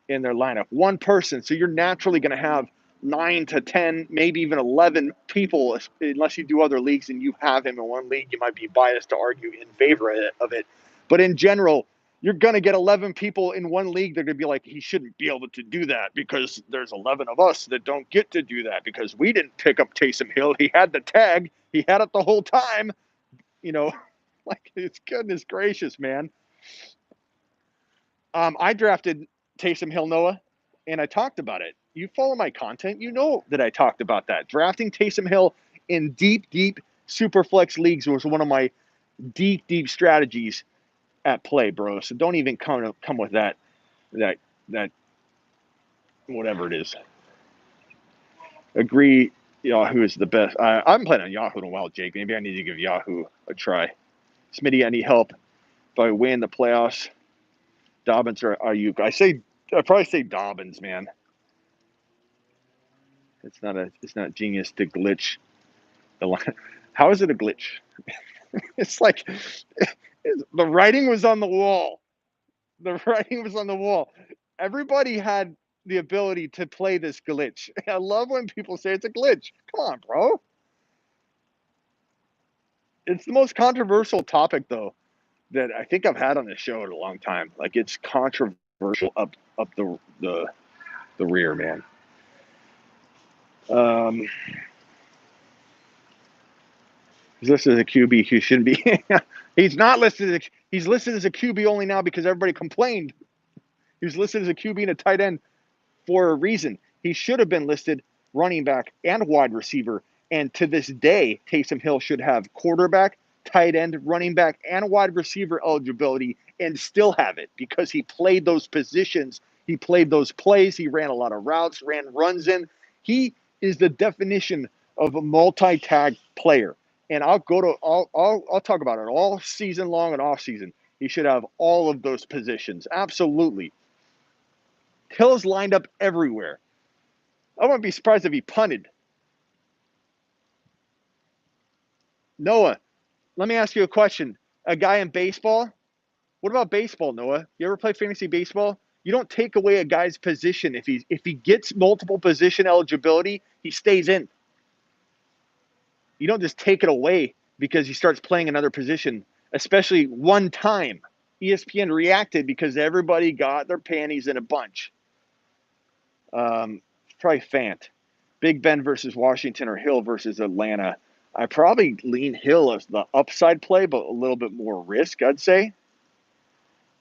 in their lineup. One person. So you're naturally going to have 9 to 10, maybe even 11 people, unless you do other leagues and you have him in one league. You might be biased to argue in favor of it. But in general, you're going to get 11 people in one league. They're going to be like, he shouldn't be able to do that because there's 11 of us that don't get to do that because we didn't pick up Taysom Hill. He had the tag. He had it the whole time. You know, like, it's goodness gracious, man. I drafted Taysom Hill, Noah, and I talked about it. You follow my content, you know that I talked about that. Drafting Taysom Hill in deep super flex leagues was one of my deep strategies at play, bro. So don't even come with that whatever it is. Agree, Yahoo is the best. I haven't played on Yahoo in a while, Jake. Maybe I need to give Yahoo a try. Smitty, I need help if I win the playoffs. Dobbins or Ayuk? I probably say Dobbins, man. It's not genius to glitch the line. How is it a glitch? It's like the writing was on the wall. The writing was on the wall. Everybody had the ability to play this glitch. I love when people say it's a glitch. Come on, bro. It's the most controversial topic, though, that I think I've had on this show in a long time. Like, it's controversial up the rear, man. He's listed as a QB who shouldn't be. He's not listed. He's listed as a QB only now because everybody complained. He was listed as a QB and a tight end for a reason. He should have been listed running back and wide receiver. And to this day, Taysom Hill should have quarterback, tight end, running back, and wide receiver eligibility and still have it because he played those positions. He played those plays. He ran a lot of routes, ran runs in. He is the definition of a multi-tag player. And I'll talk about it all season long and off season. He should have all of those positions. Absolutely. Hill's lined up everywhere. I wouldn't be surprised if he punted. Noah, let me ask you a question. A guy in baseball? What about baseball, Noah? You ever play fantasy baseball? You don't take away a guy's position. If he gets multiple position eligibility, he stays in. You don't just take it away because he starts playing another position, especially one time. ESPN reacted because everybody got their panties in a bunch. Probably Fant. Big Ben versus Washington or Hill versus Atlanta. I probably lean Hill as the upside play, but a little bit more risk, I'd say.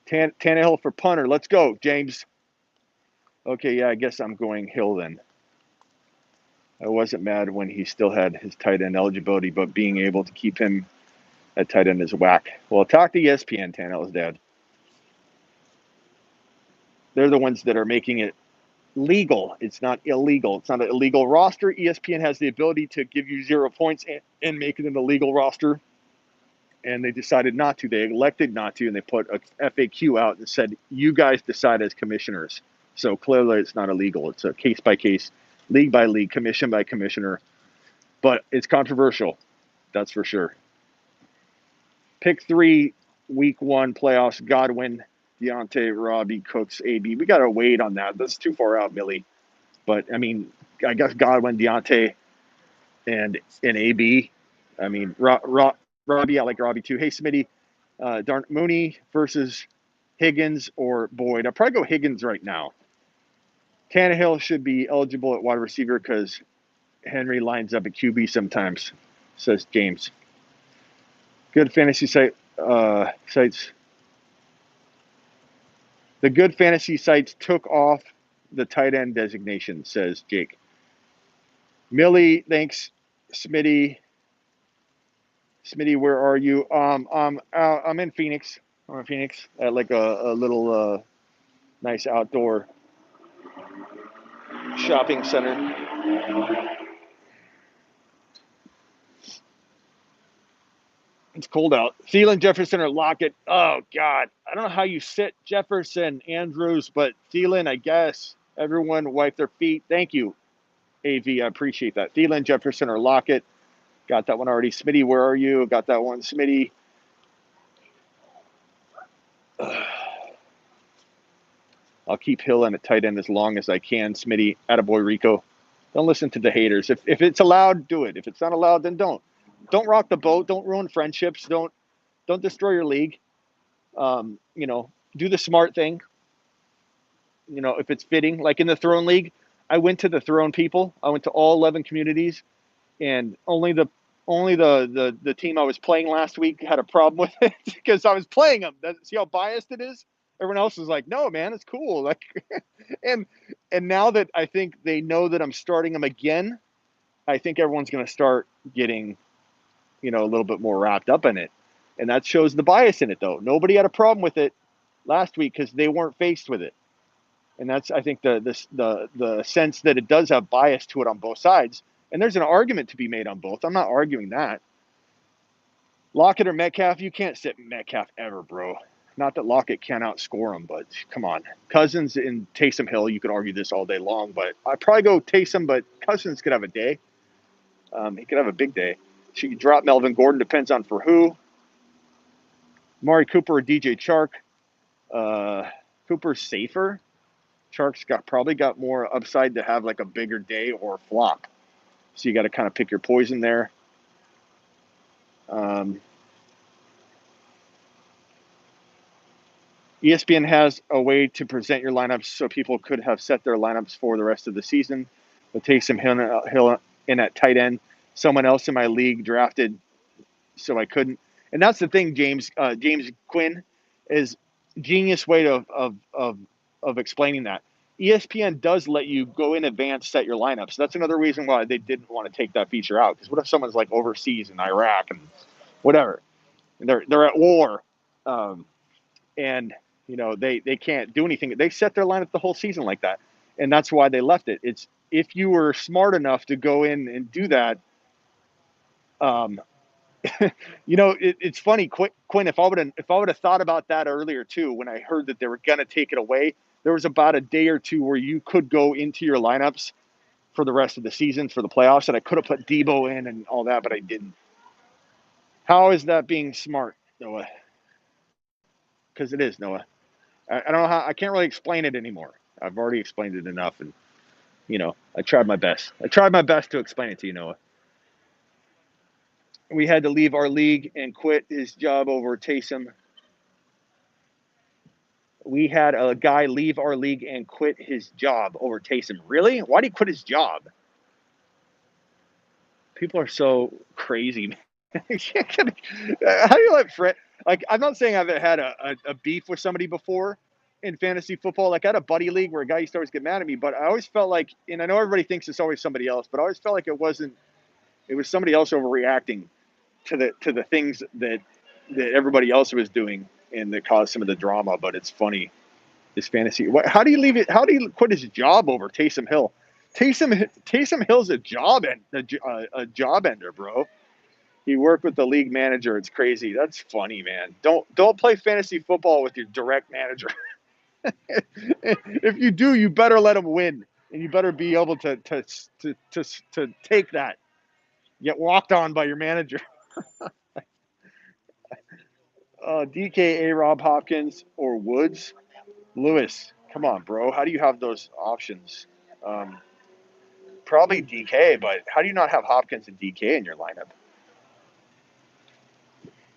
Tannehill for punter. Let's go, James. Okay, yeah, I guess I'm going Hill then. I wasn't mad when he still had his tight end eligibility, but being able to keep him at tight end is whack. Well, talk to ESPN, Tannehill's dad. They're the ones that are making it legal. It's not illegal. It's not an illegal roster. ESPN has the ability to give you 0 points and make it an illegal roster. And they decided not to. They elected not to, and they put a FAQ out and said, you guys decide as commissioners. So clearly it's not illegal. It's a case-by-case, league by league, commission by commissioner. But it's controversial. That's for sure. Pick 3, week 1 playoffs, Godwin, Deontay, Robbie, Cooks, AB. We got to wait on that. That's too far out, Millie. But, I mean, I guess Godwin, Deontay, and AB. I mean, Robbie, I like Robbie too. Hey, Smitty, Mooney versus Higgins or Boyd. I'll probably go Higgins right now. Tannehill should be eligible at wide receiver because Henry lines up at QB sometimes, says James. Good fantasy sites. The good fantasy sites took off the tight end designation, says Jake. Millie, thanks. Smitty, where are you? I'm in Phoenix. I'm in Phoenix at like a little nice outdoor shopping center. It's cold out. Thielen, Jefferson, or Lockett. Oh, God. I don't know how you sit Jefferson, Andrews, but Thielen, I guess. Everyone wipe their feet. Thank you, AV. I appreciate that. Thielen, Jefferson, or Lockett. Got that one already. Smitty, where are you? Got that one. Smitty. I'll keep Hill in at tight end as long as I can. Smitty, attaboy Rico. Don't listen to the haters. If it's allowed, do it. If it's not allowed, then don't. Don't rock the boat. Don't ruin friendships. Don't destroy your league. Do the smart thing. If it's fitting, like in the Throne League, I went to the Throne people. I went to all 11 communities, and only the team I was playing last week had a problem with it because I was playing them. See how biased it is? Everyone else was like, "No, man, it's cool." Like, and now that I think they know that I'm starting them again, I think everyone's going to start getting, a little bit more wrapped up in it, and that shows the bias in it. Though nobody had a problem with it last week because they weren't faced with it. And that's, I think, the sense that it does have bias to it on both sides. And there's an argument to be made on both. I'm not arguing that. Lockett or Metcalf, you can't sit Metcalf ever, bro. Not that Lockett can't outscore him, but come on. Cousins and Taysom Hill, you could argue this all day long, but I'd probably go Taysom, but Cousins could have a day. He could have a big day. She could drop Melvin Gordon, depends on for who. Amari Cooper or DJ Chark. Cooper's safer. Chark's probably got more upside to have like a bigger day or flop. So you got to kind of pick your poison there. ESPN has a way to present your lineups so people could have set their lineups for the rest of the season. But Taysom Hill in at tight end. Someone else in my league drafted, so I couldn't. And that's the thing, James. James Quinn is genius way of explaining that. ESPN does let you go in advance, set your lineups. That's another reason why they didn't want to take that feature out. Because what if someone's like overseas in Iraq and whatever, and they're at war, and they can't do anything. They set their lineup the whole season like that, and that's why they left it. It's if you were smart enough to go in and do that. It's funny, Quinn. If I would have thought about that earlier too, when I heard that they were gonna take it away, there was about a day or two where you could go into your lineups for the rest of the season for the playoffs, and I could have put Debo in and all that, but I didn't. How is that being smart, Noah? Because it is, Noah. I don't know how. I can't really explain it anymore. I've already explained it enough, and I tried my best. I tried my best to explain it to you, Noah. We had to leave our league and quit his job over Taysom. We had a guy leave our league and quit his job over Taysom. Really? Why did he quit his job? People are so crazy. How do you let Fred? Like, I'm not saying I've had a beef with somebody before in fantasy football. Like, I had a buddy league where a guy used to always get mad at me, but I always felt like, and I know everybody thinks it's always somebody else, but I always felt like it was somebody else overreacting to the things that everybody else was doing and that caused some of the drama. But it's funny, this fantasy. How do you leave it? How do you quit his job over Taysom Hill? Taysom Hill's a job ender, bro. He worked with the league manager. It's crazy. That's funny, man. Don't play fantasy football with your direct manager. If you do, you better let him win, and you better be able to take that. Get walked on by your manager. DK, Rob Hopkins, or or Woods. Lewis, come on, bro. How do you have those options? Probably DK, but how do you not have Hopkins and DK in your lineup?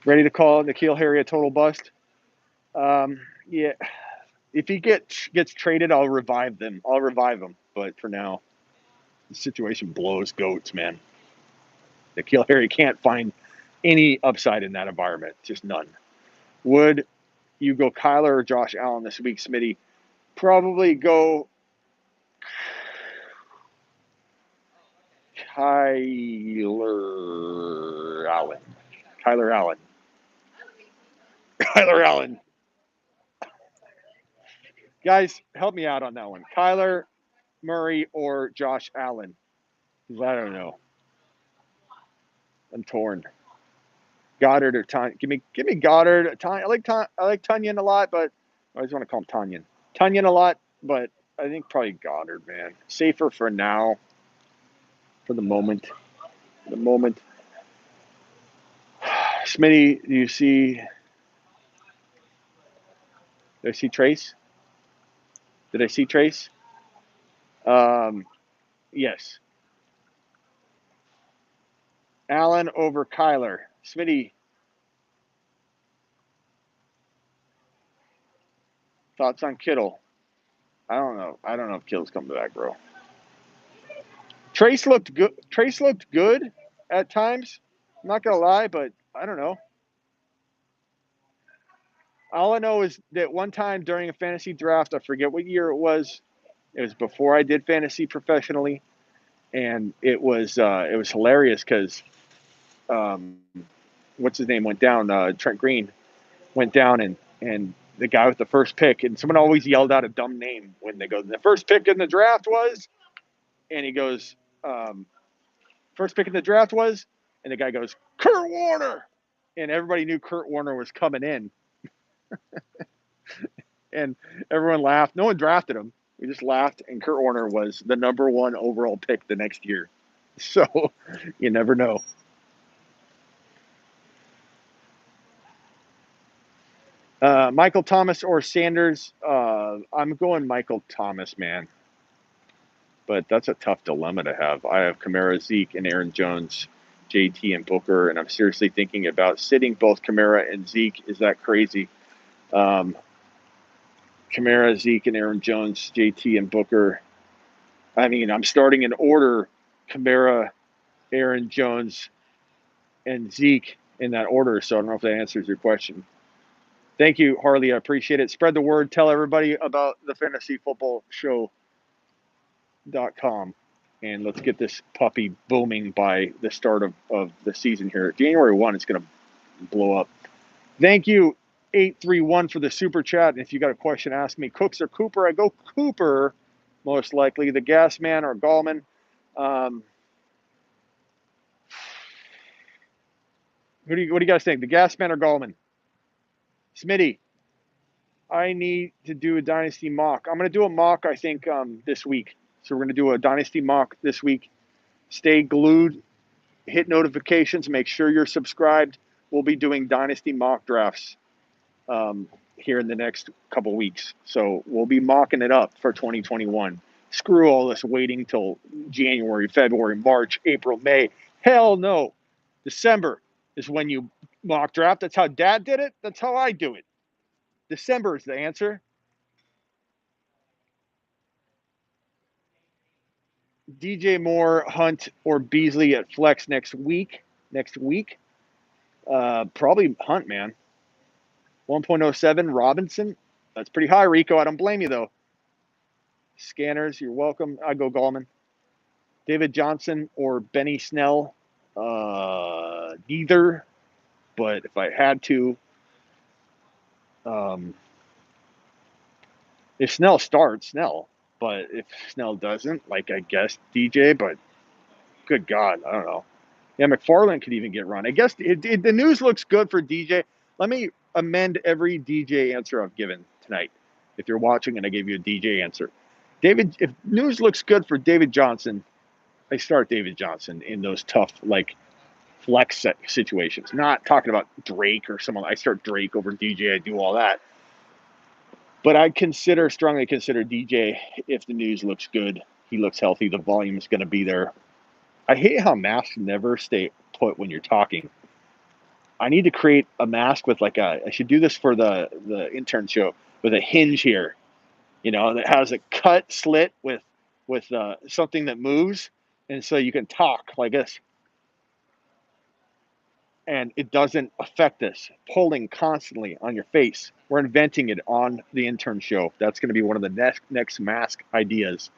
Ready to call N'Keal Harry a total bust? Yeah. If he gets traded, I'll revive them. I'll revive him. But for now, the situation blows goats, man. N'Keal Harry can't find any upside in that environment. Just none. Would you go Kyler or Josh Allen this week, Smitty? Probably go Kyler Allen. Kyler Allen. Kyler Allen. Guys, help me out on that one. Kyler Murray or Josh Allen? Because I don't know. I'm torn. Goddard or Tanyan? Give me Goddard. I like Tanyan a lot, but I always want to call him Tanyan. Tanyan a lot, but I think probably Goddard, man. Safer for now. For the moment. Smitty, do you see? Did I see Trace? Did I see Trace? Yes. Allen over Kyler. Smitty, thoughts on Kittle? I don't know. I don't know if Kittle's coming back, bro. Trace looked good. Trace looked good at times. I'm not gonna lie, but I don't know. All I know is that one time during a fantasy draft, I forget what year it was. It was before I did fantasy professionally, and it was hilarious because what's his name went down. Trent Green went down, and the guy with the first pick, and someone always yelled out a dumb name when they go, the first pick in the draft was, and he goes, first pick in the draft was, and the guy goes, Kurt Warner, and everybody knew Kurt Warner was coming in, and everyone laughed. No one drafted him. We just laughed, and Kurt Warner was the number one overall pick the next year. So you never know. Michael Thomas or Sanders? I'm going Michael Thomas, man. But that's a tough dilemma to have. I have Kamara, Zeke, and Aaron Jones, JT, and Booker, and I'm seriously thinking about sitting both Kamara and Zeke. Is that crazy? Kamara, Zeke, and Aaron Jones, JT, and Booker. I mean, I'm starting in order: Kamara, Aaron Jones, and Zeke in that order. So I don't know if that answers your question. Thank you, Harley. I appreciate it. Spread the word. Tell everybody about the Fantasy Football Show.com. And let's get this puppy booming by the start of the season here. January 1, it's going to blow up. Thank you, 831, for the super chat. And if you got a question, ask me. Cooks or Cooper? I go Cooper, most likely. The Gas Man or Gallman. What do you guys think? The Gas Man or Gallman? Smitty, I need to do a Dynasty mock. I'm going to do a mock, I think, this week. So we're going to do a Dynasty mock this week. Stay glued. Hit notifications. Make sure you're subscribed. We'll be doing Dynasty mock drafts here in the next couple weeks. So we'll be mocking it up for 2021. Screw all this waiting till January, February, March, April, May. Hell no. December is when you mock draft. That's how Dad did it. That's how I do it. December is the answer. DJ Moore, Hunt, or Beasley at flex next week. Probably Hunt, man. 1.07 Robinson. That's pretty high, Rico. I don't blame you, though. Scanners, you're welcome. I go Gallman. David Johnson or Benny Snell. Neither. But if I had to, if Snell starts, Snell. But if Snell doesn't, like I guess DJ, but good God, I don't know. Yeah, McFarland could even get run. I guess the news looks good for DJ. Let me amend every DJ answer I've given tonight. If you're watching and I gave you a DJ answer. If news looks good for David Johnson, I start David Johnson in those tough, like, flex situations. Not talking about Drake or someone. I start Drake over DJ. I do all that. But I strongly consider DJ if the news looks good. He looks healthy. The volume is going to be there. I hate how masks never stay put when you're talking. I need to create a mask with I should do this for the intern show with a hinge here, that has a cut slit with something that moves, and so you can talk like this, and it doesn't affect us pulling constantly on your face. We're inventing it on the intern show. That's going to be one of the next mask ideas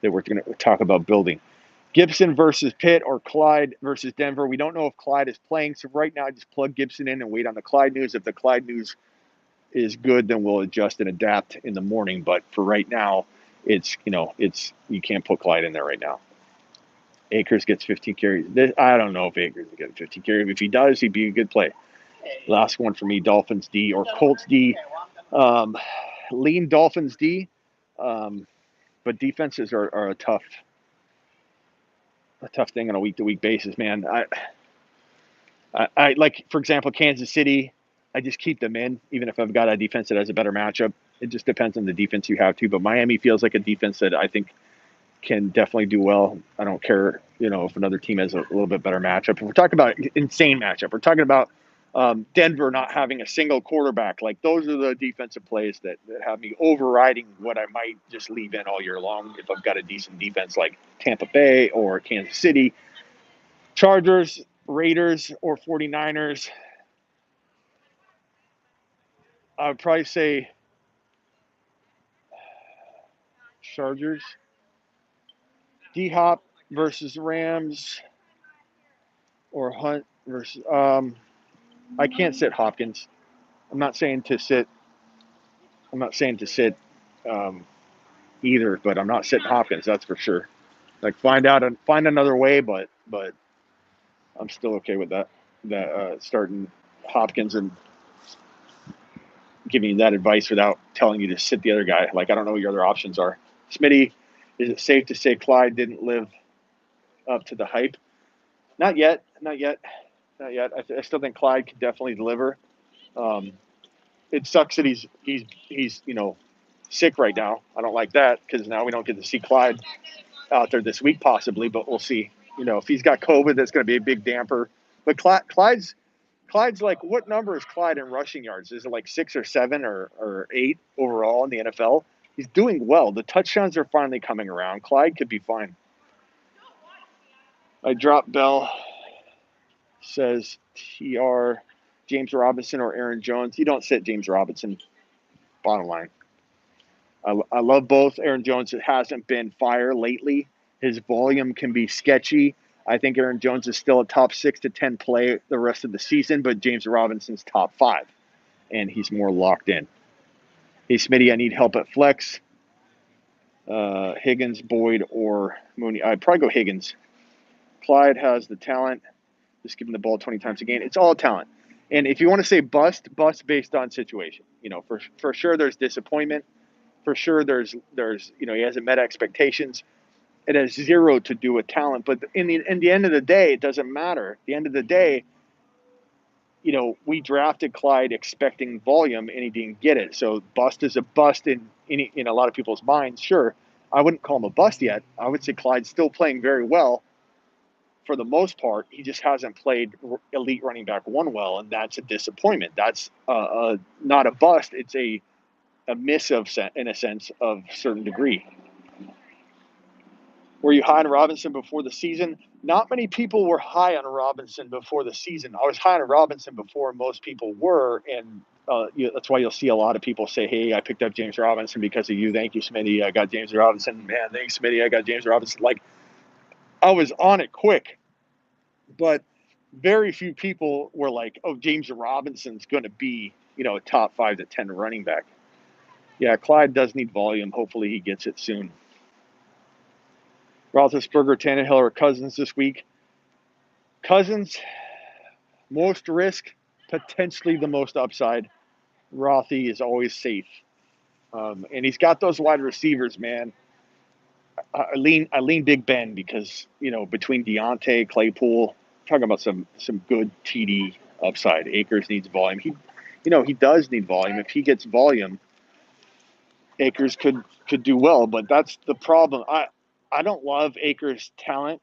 that we're going to talk about building. Gibson versus Pitt or Clyde versus Denver. We don't know if Clyde is playing, so right now just plug Gibson in and wait on the Clyde news. If the Clyde news is good, then we'll adjust and adapt in the morning. But for right now, it's you can't put Clyde in there right now. Akers gets 15 carries. I don't know if Akers will get 15 carries. If he does, he'd be a good play. Last one for me, Dolphins D or Colts D. Lean Dolphins D, but defenses are a tough thing on a week-to-week basis, man. I like, for example, Kansas City. I just keep them in, even if I've got a defense that has a better matchup. It just depends on the defense you have too. But Miami feels like a defense that I think can definitely do well. I don't care, if another team has a little bit better matchup. If we're talking about insane matchup, we're talking about Denver not having a single quarterback. Like, those are the defensive plays that have me overriding what I might just leave in all year long if I've got a decent defense like Tampa Bay or Kansas City. Chargers, Raiders, or 49ers. I would probably say Chargers. D-Hop versus Rams, or Hunt versus I can't sit Hopkins. I'm not saying to sit either, but I'm not sitting Hopkins, that's for sure. Like, find another way, but I'm still okay with that starting Hopkins and giving you that advice without telling you to sit the other guy. Like, I don't know what your other options are. Smitty, is it safe to say Clyde didn't live up to the hype? Not yet. I still think Clyde can definitely deliver. It sucks that he's sick right now. I don't like that, because now we don't get to see Clyde out there this week possibly, but we'll see. If he's got COVID, that's going to be a big damper. But Clyde's like, what number is Clyde in rushing yards? Is it like 6 or 7 or 8 overall in the NFL? He's doing well. The touchdowns are finally coming around. Clyde could be fine. I dropped Bell, says TR. James Robinson or Aaron Jones. You don't sit James Robinson, bottom line. I love both. Aaron Jones hasn't been fire lately. His volume can be sketchy. I think Aaron Jones is still a top 6 to 10 play the rest of the season, but James Robinson's top 5, and he's more locked in. Hey, Smitty, I need help at flex. Higgins, Boyd, or Mooney. I'd probably go Higgins. Clyde has the talent. Just give him the ball 20 times a game. It's all talent. And if you want to say bust based on situation. For sure there's disappointment. For sure there's he hasn't met expectations. It has zero to do with talent. But in the end of the day, it doesn't matter. At the end of the day, we drafted Clyde expecting volume, and he didn't get it. So bust is a bust in a lot of people's minds. Sure, I wouldn't call him a bust yet. I would say Clyde's still playing very well. For the most part, he just hasn't played elite running back 1 well, and that's a disappointment. That's not a bust. It's a miss in a sense of certain degree. Were you high on Robinson before the season? Not many people were high on Robinson before the season. I was high on Robinson before most people were, and that's why you'll see a lot of people say, hey, I picked up James Robinson because of you. Thank you, Smitty. I got James Robinson. Man, thanks, Smitty. I got James Robinson. Like, I was on it quick. But very few people were like, oh, James Robinson's going to be, a top 5 to 10 running back. Yeah, Clyde does need volume. Hopefully he gets it soon. Roethlisberger, Tannehill, or Cousins this week? Cousins, most risk, potentially the most upside. Rothy is always safe. And he's got those wide receivers, man. I lean Big Ben because, between Deontay, Claypool, talking about some good TD upside. Akers needs volume. He does need volume. If he gets volume, Akers could do well, but that's the problem. I don't love Akers' talent.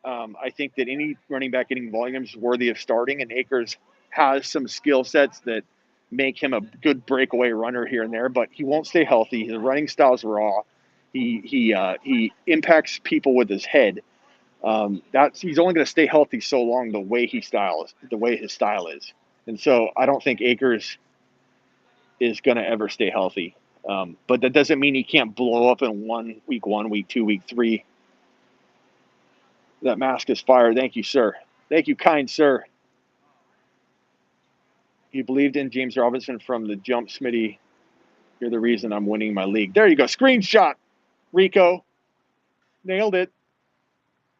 I think that any running back getting volume is worthy of starting, and Akers has some skill sets that make him a good breakaway runner here and there, but he won't stay healthy. His running style's raw. He impacts people with his head. He's only going to stay healthy so long the way his style is, and so I don't think Akers is going to ever stay healthy. But that doesn't mean he can't blow up in week 1, week 2, week 3. That mask is fire. Thank you, sir. Thank you, kind sir. You believed in James Robinson from the jump, Smitty. You're the reason I'm winning my league. There you go. Screenshot, Rico. Nailed it.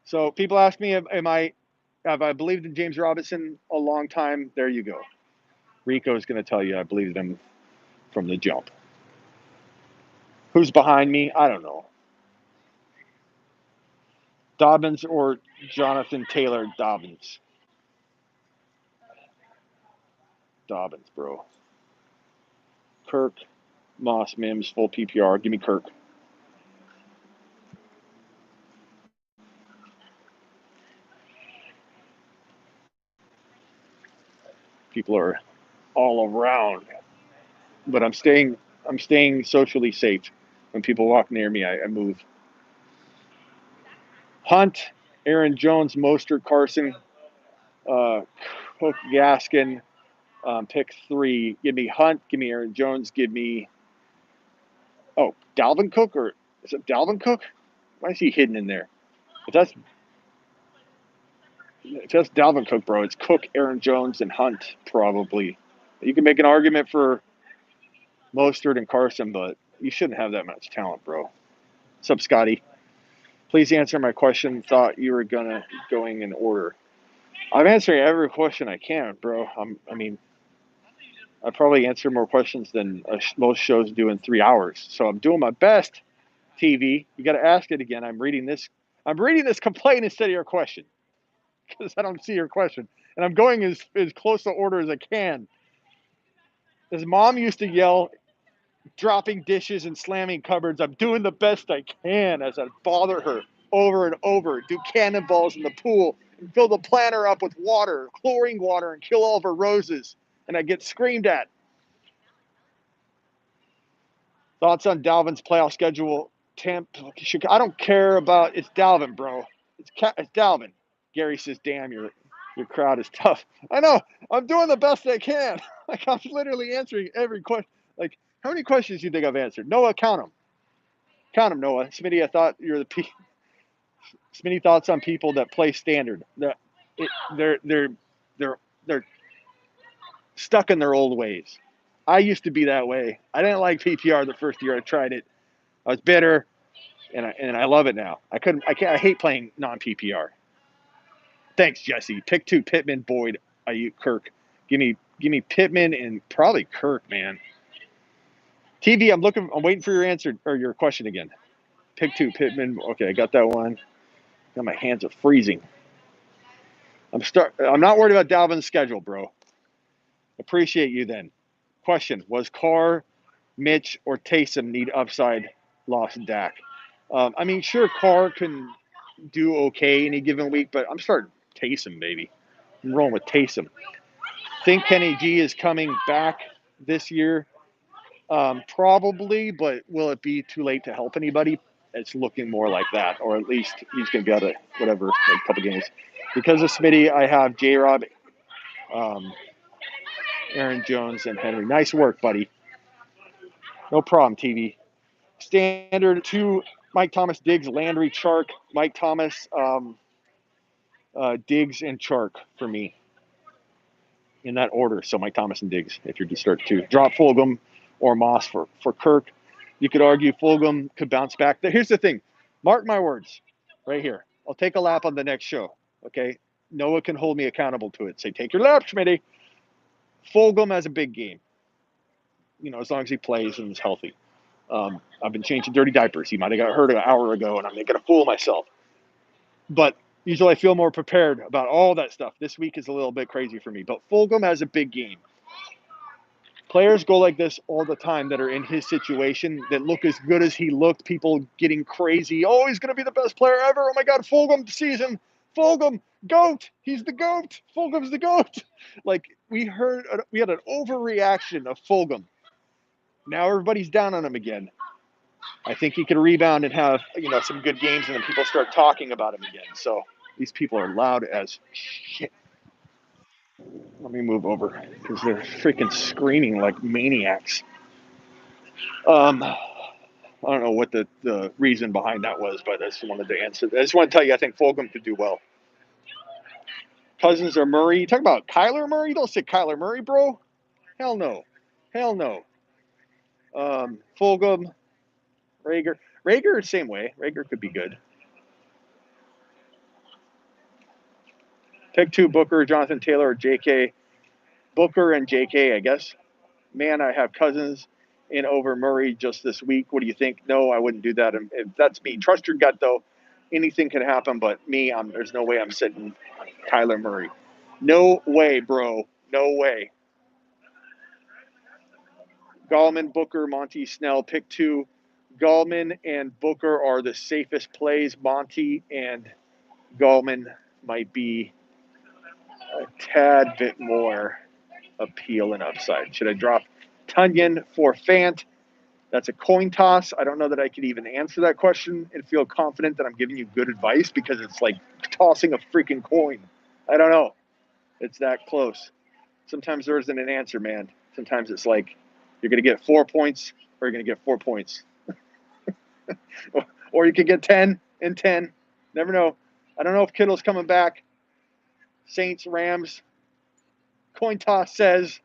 So people ask me, have I believed in James Robinson a long time? There you go. Rico is going to tell you I believed him from the jump. Who's behind me? I don't know. Dobbins or Jonathan Taylor? Dobbins. Dobbins, bro. Kirk, Moss, Mims, full PPR. Give me Kirk. People are all around, but I'm staying socially safe. When people walk near me, I move. Hunt, Aaron Jones, Mostert, Carson, Cook, Gaskin, pick 3. Give me Hunt. Give me Aaron Jones. Give me Dalvin Cook, or is it Dalvin Cook? Why is he hidden in there? If that's Dalvin Cook, bro, it's Cook, Aaron Jones, and Hunt probably. You can make an argument for Mostert and Carson, but you shouldn't have that much talent, bro. What's up, Scotty? Please answer my question. Thought you were going in order. I'm answering every question I can, bro. I probably answer more questions than most shows do in 3 hours. So I'm doing my best. TV, you got to ask it again. I'm reading this complaint instead of your question because I don't see your question, and I'm going as close to order as I can. His mom used to yell, dropping dishes and slamming cupboards. I'm doing the best I can as I bother her over and over, do cannonballs in the pool, and fill the planter up with water, chlorine water, and kill all of her roses. And I get screamed at. Thoughts on Dalvin's playoff schedule? I don't care about. It's Dalvin, bro. It's Dalvin. Gary says, "Damn, your crowd is tough." I know. I'm doing the best I can. Like I'm literally answering every question. Like how many questions do you think I've answered? Noah, count them. Count them, Noah. Smitty, I thought you're the P. Smitty, thoughts on people that play standard. They're stuck in their old ways. I used to be that way. I didn't like PPR the first year I tried it. I was bitter, and I love it now. I hate playing non PPR. Thanks, Jesse. Pick 2: Pittman, Boyd, Ayuk, Kirk. Give me Pittman and probably Kirk, man. TV, I'm waiting for your answer or your question again. Pick 2: Pittman. Okay, I got that one. Now my hands are freezing. I'm not worried about Dalvin's schedule, bro. Appreciate you then. Question: was Carr, Mitch, or Taysom need upside? Lost Dak. Sure, Carr can do okay any given week, but I'm starting Taysom, baby. I'm rolling with Taysom. Think Kenny G is coming back this year? Probably, but will it be too late to help anybody? It's looking more like that, or at least he's going to be out of whatever, like a couple games. Because of Smitty, I have J-Rob, Aaron Jones, and Henry. Nice work, buddy. No problem, TV. Standard 2, Mike Thomas, Diggs, Landry, Chark. Mike Thomas, Diggs, and Chark for me. In that order. So Mike Thomas and Diggs, if you're to start 2. Drop Fulgham or Moss for Kirk. You could argue Fulgham could bounce back. Here's the thing. Mark my words right here. I'll take a lap on the next show. Okay? Noah can hold me accountable to it. Say, take your lap, Smitty. Fulgham has a big game. As long as he plays and is healthy. I've been changing dirty diapers. He might have got hurt an hour ago, and I'm making a fool of myself. But usually I feel more prepared about all that stuff. This week is a little bit crazy for me. But Fulgham has a big game. Players go like this all the time that are in his situation that look as good as he looked. People getting crazy. Oh, he's going to be the best player ever. Oh, my God, Fulgham season. Fulgham, GOAT. He's the GOAT. Fulgham's the GOAT. Like, we had an overreaction of Fulgham. Now everybody's down on him again. I think he could rebound and have, some good games, and then people start talking about him again. So these people are loud as shit. Let me move over because they're freaking screaming like maniacs. I don't know what the reason behind that was, but I just wanted to answer. I just want to tell you, I think Fulgham could do well. Cousins or Murray? You talk about Kyler Murray? You don't say Kyler Murray, bro. Hell no. Hell no. Fulgham, Rager, same way. Rager could be good. Pick 2, Booker, Jonathan Taylor, or JK. Booker and JK, I guess. Man, I have Cousins in over Murray just this week. What do you think? No, I wouldn't do that. If that's me. Trust your gut, though. Anything can happen, but me, there's no way I'm sitting Kyler Murray. No way, bro. No way. Gallman, Booker, Monty, Snell. Pick 2. Gallman and Booker are the safest plays. Monty and Gallman might be a tad bit more appeal and upside. Should I drop Tunyon for Fant? That's a coin toss. I don't know that I could even answer that question and feel confident that I'm giving you good advice because it's like tossing a freaking coin. I don't know. It's that close. Sometimes there isn't an answer, man. Sometimes it's like you're going to get 4 points or you're going to get 4 points. Or you could get 10 and 10. Never know. I don't know if Kittle's coming back. Saints, Rams. Coin toss says.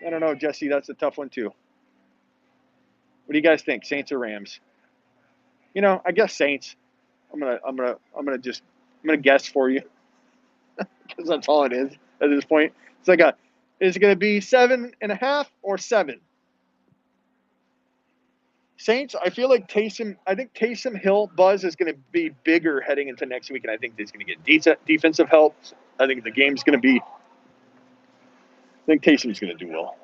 I don't know, Jesse. That's a tough one too. What do you guys think, Saints or Rams? I guess Saints. I'm gonna guess for you because that's all it is at this point. It's like is it gonna be 7.5 or 7? Saints. I feel like Taysom Hill buzz is gonna be bigger heading into next week, and I think he's gonna get decent defensive help. I think the game's gonna be. I think Taysom's gonna do well.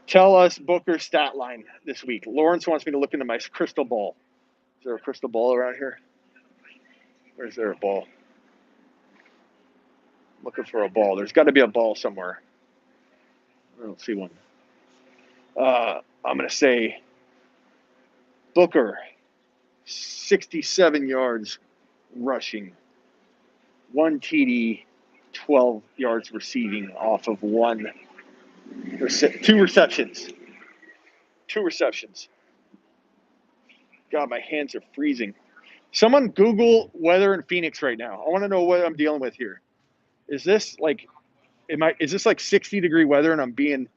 Tell us Booker's stat line this week. Lawrence wants me to look into my crystal ball. Is there a crystal ball around here? Or is there a ball? I'm looking for a ball. There's got to be a ball somewhere. I don't see one. I'm going to say Booker, 67 yards rushing, 1 TD, 12 yards receiving off of 2 receptions. 2 receptions. God, my hands are freezing. Someone Google weather in Phoenix right now. I want to know what I'm dealing with here. Is this like, is this like 60-degree weather and I'm being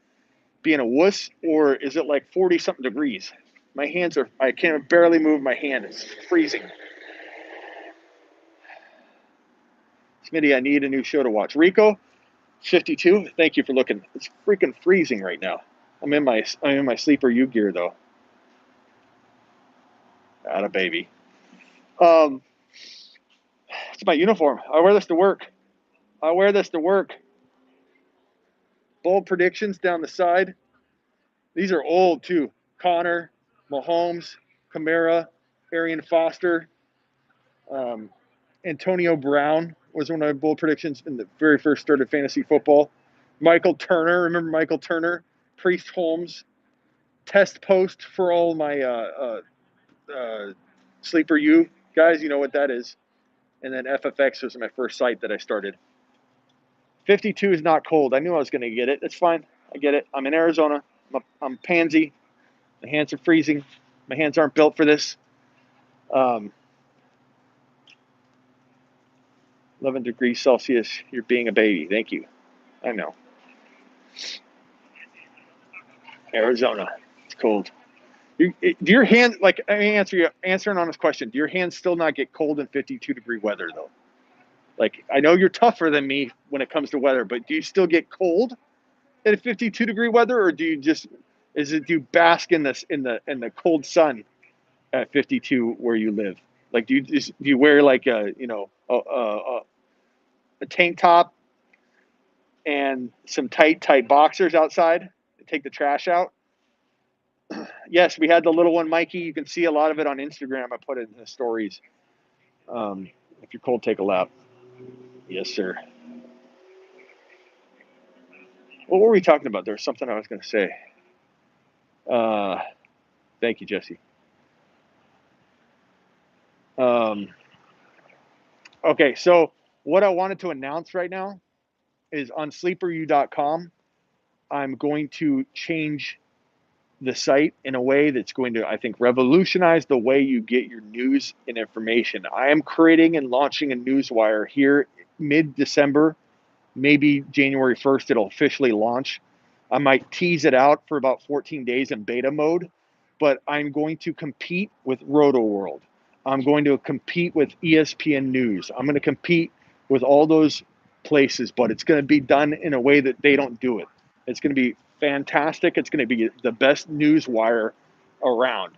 a wuss, or is it like 40-something degrees? My hands I can't barely move my hand. It's freezing. Smitty, I need a new show to watch. Rico, 52. Thank you for looking. It's freaking freezing right now. I'm in my sleeper U gear though. Atta baby. It's my uniform. I wear this to work. Bold predictions down the side. These are old too. Connor, Mahomes, Kamara, Arian Foster, Antonio Brown was one of my bold predictions in the very first start of fantasy football. Michael Turner, remember Michael Turner? Priest Holmes. Test post for all my Sleeper U guys, you know what that is. And then FFX was my first site that I started. 52 is not cold. I knew I was going to get it. It's fine. I get it. I'm in Arizona. I'm pansy. My hands are freezing. My hands aren't built for this. 11 degrees Celsius. You're being a baby. Thank you. I know. Arizona. It's cold. Do your hands, like, I mean, answer an honest question. Do your hands still not get cold in 52-degree weather, though? Like, I know you're tougher than me when it comes to weather, but do you still get cold at a 52-degree weather, or do you bask in the cold sun at 52 where you live? Like, do you wear like a tank top and some tight boxers outside to take the trash out. Yes, we had the little one, Mikey. You can see a lot of it on Instagram. I put it in the stories. If you're cold, take a lap. Yes, sir. What were we talking about? There was something I was going to say. Thank you, Jesse. Okay, so what I wanted to announce right now is on sleeperu.com, I'm going to change the site in a way that's going to, I think, revolutionize the way you get your news and information. I am creating and launching a newswire here mid-December, maybe January 1st, it'll officially launch. I might tease it out for about 14 days in beta mode, but I'm going to compete with Roto World. I'm going to compete with ESPN News. I'm going to compete with all those places, but it's going to be done in a way that they don't do it. It's going to be fantastic. It's going to be the best news wire around.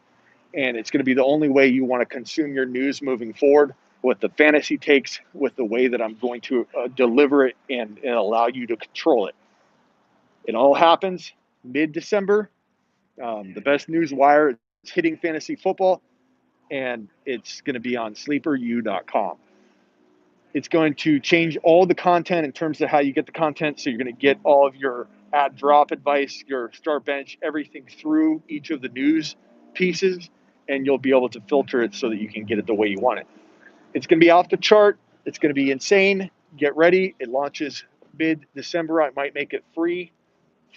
And it's going to be the only way you want to consume your news moving forward, with the fantasy takes, with the way that I'm going to deliver it and allow you to control it. It all happens mid-December. The best news wire is hitting fantasy football, and it's going to be on sleeperu.com. It's going to change all the content in terms of how you get the content. So you're going to get all of your ad drop advice, your start bench, everything through each of the news pieces, and you'll be able to filter it so that you can get it the way you want it. It's going to be off the chart. It's going to be insane. Get ready. It launches mid-December. I might make it free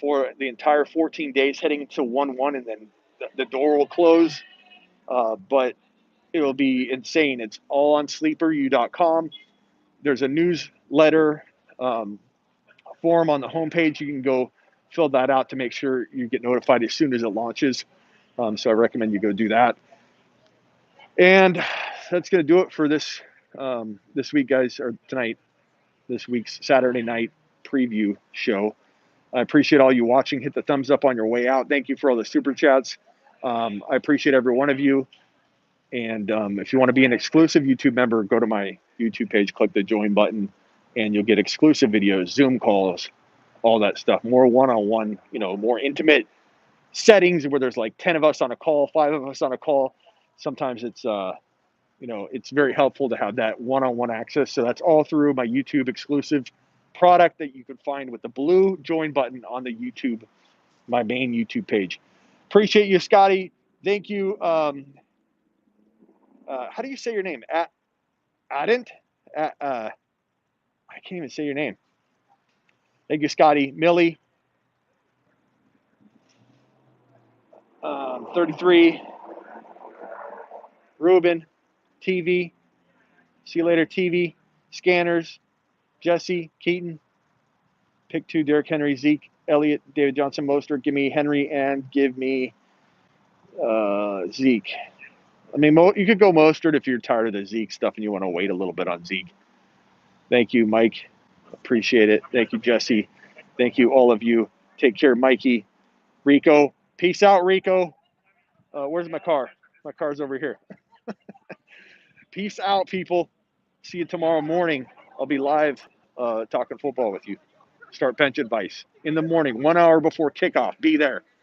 for the entire 14 days heading to 1/1, and then the door will close. But it will be insane. It's all on sleeperu.com. There's a newsletter form on the homepage. You can go fill that out to make sure you get notified as soon as it launches. So I recommend you go do that. And that's going to do it for this week, guys, or tonight, this week's Saturday night preview show. I appreciate all you watching. Hit the thumbs up on your way out. Thank you for all the super chats. I appreciate every one of you. And if you want to be an exclusive YouTube member, go to my YouTube page, click the join button, and you'll get exclusive videos, Zoom calls, all that stuff. More one-on-one, more intimate settings where there's like 10 of us on a call, 5 of us on a call. Sometimes it's, it's very helpful to have that one-on-one access. So that's all through my YouTube exclusive product that you can find with the blue join button on the YouTube, my main YouTube page. Appreciate you, Scotty. Thank you. How do you say your name? Adent? I can't even say your name. Thank you, Scotty. Millie. 33. Ruben. TV. See you later, TV. Scanners. Jesse. Keaton. Pick 2, Derrick Henry. Zeke. Elliott. David Johnson. Mostert. Give me Henry and give me Zeke. I mean, you could go Mostert if you're tired of the Zeke stuff and you want to wait a little bit on Zeke. Thank you, Mike. Appreciate it. Thank you, Jesse. Thank you, all of you. Take care, Mikey. Rico. Peace out, Rico. Where's my car? My car's over here. Peace out, people. See you tomorrow morning. I'll be live talking football with you. Start bench advice in the morning, 1 hour before kickoff. Be there.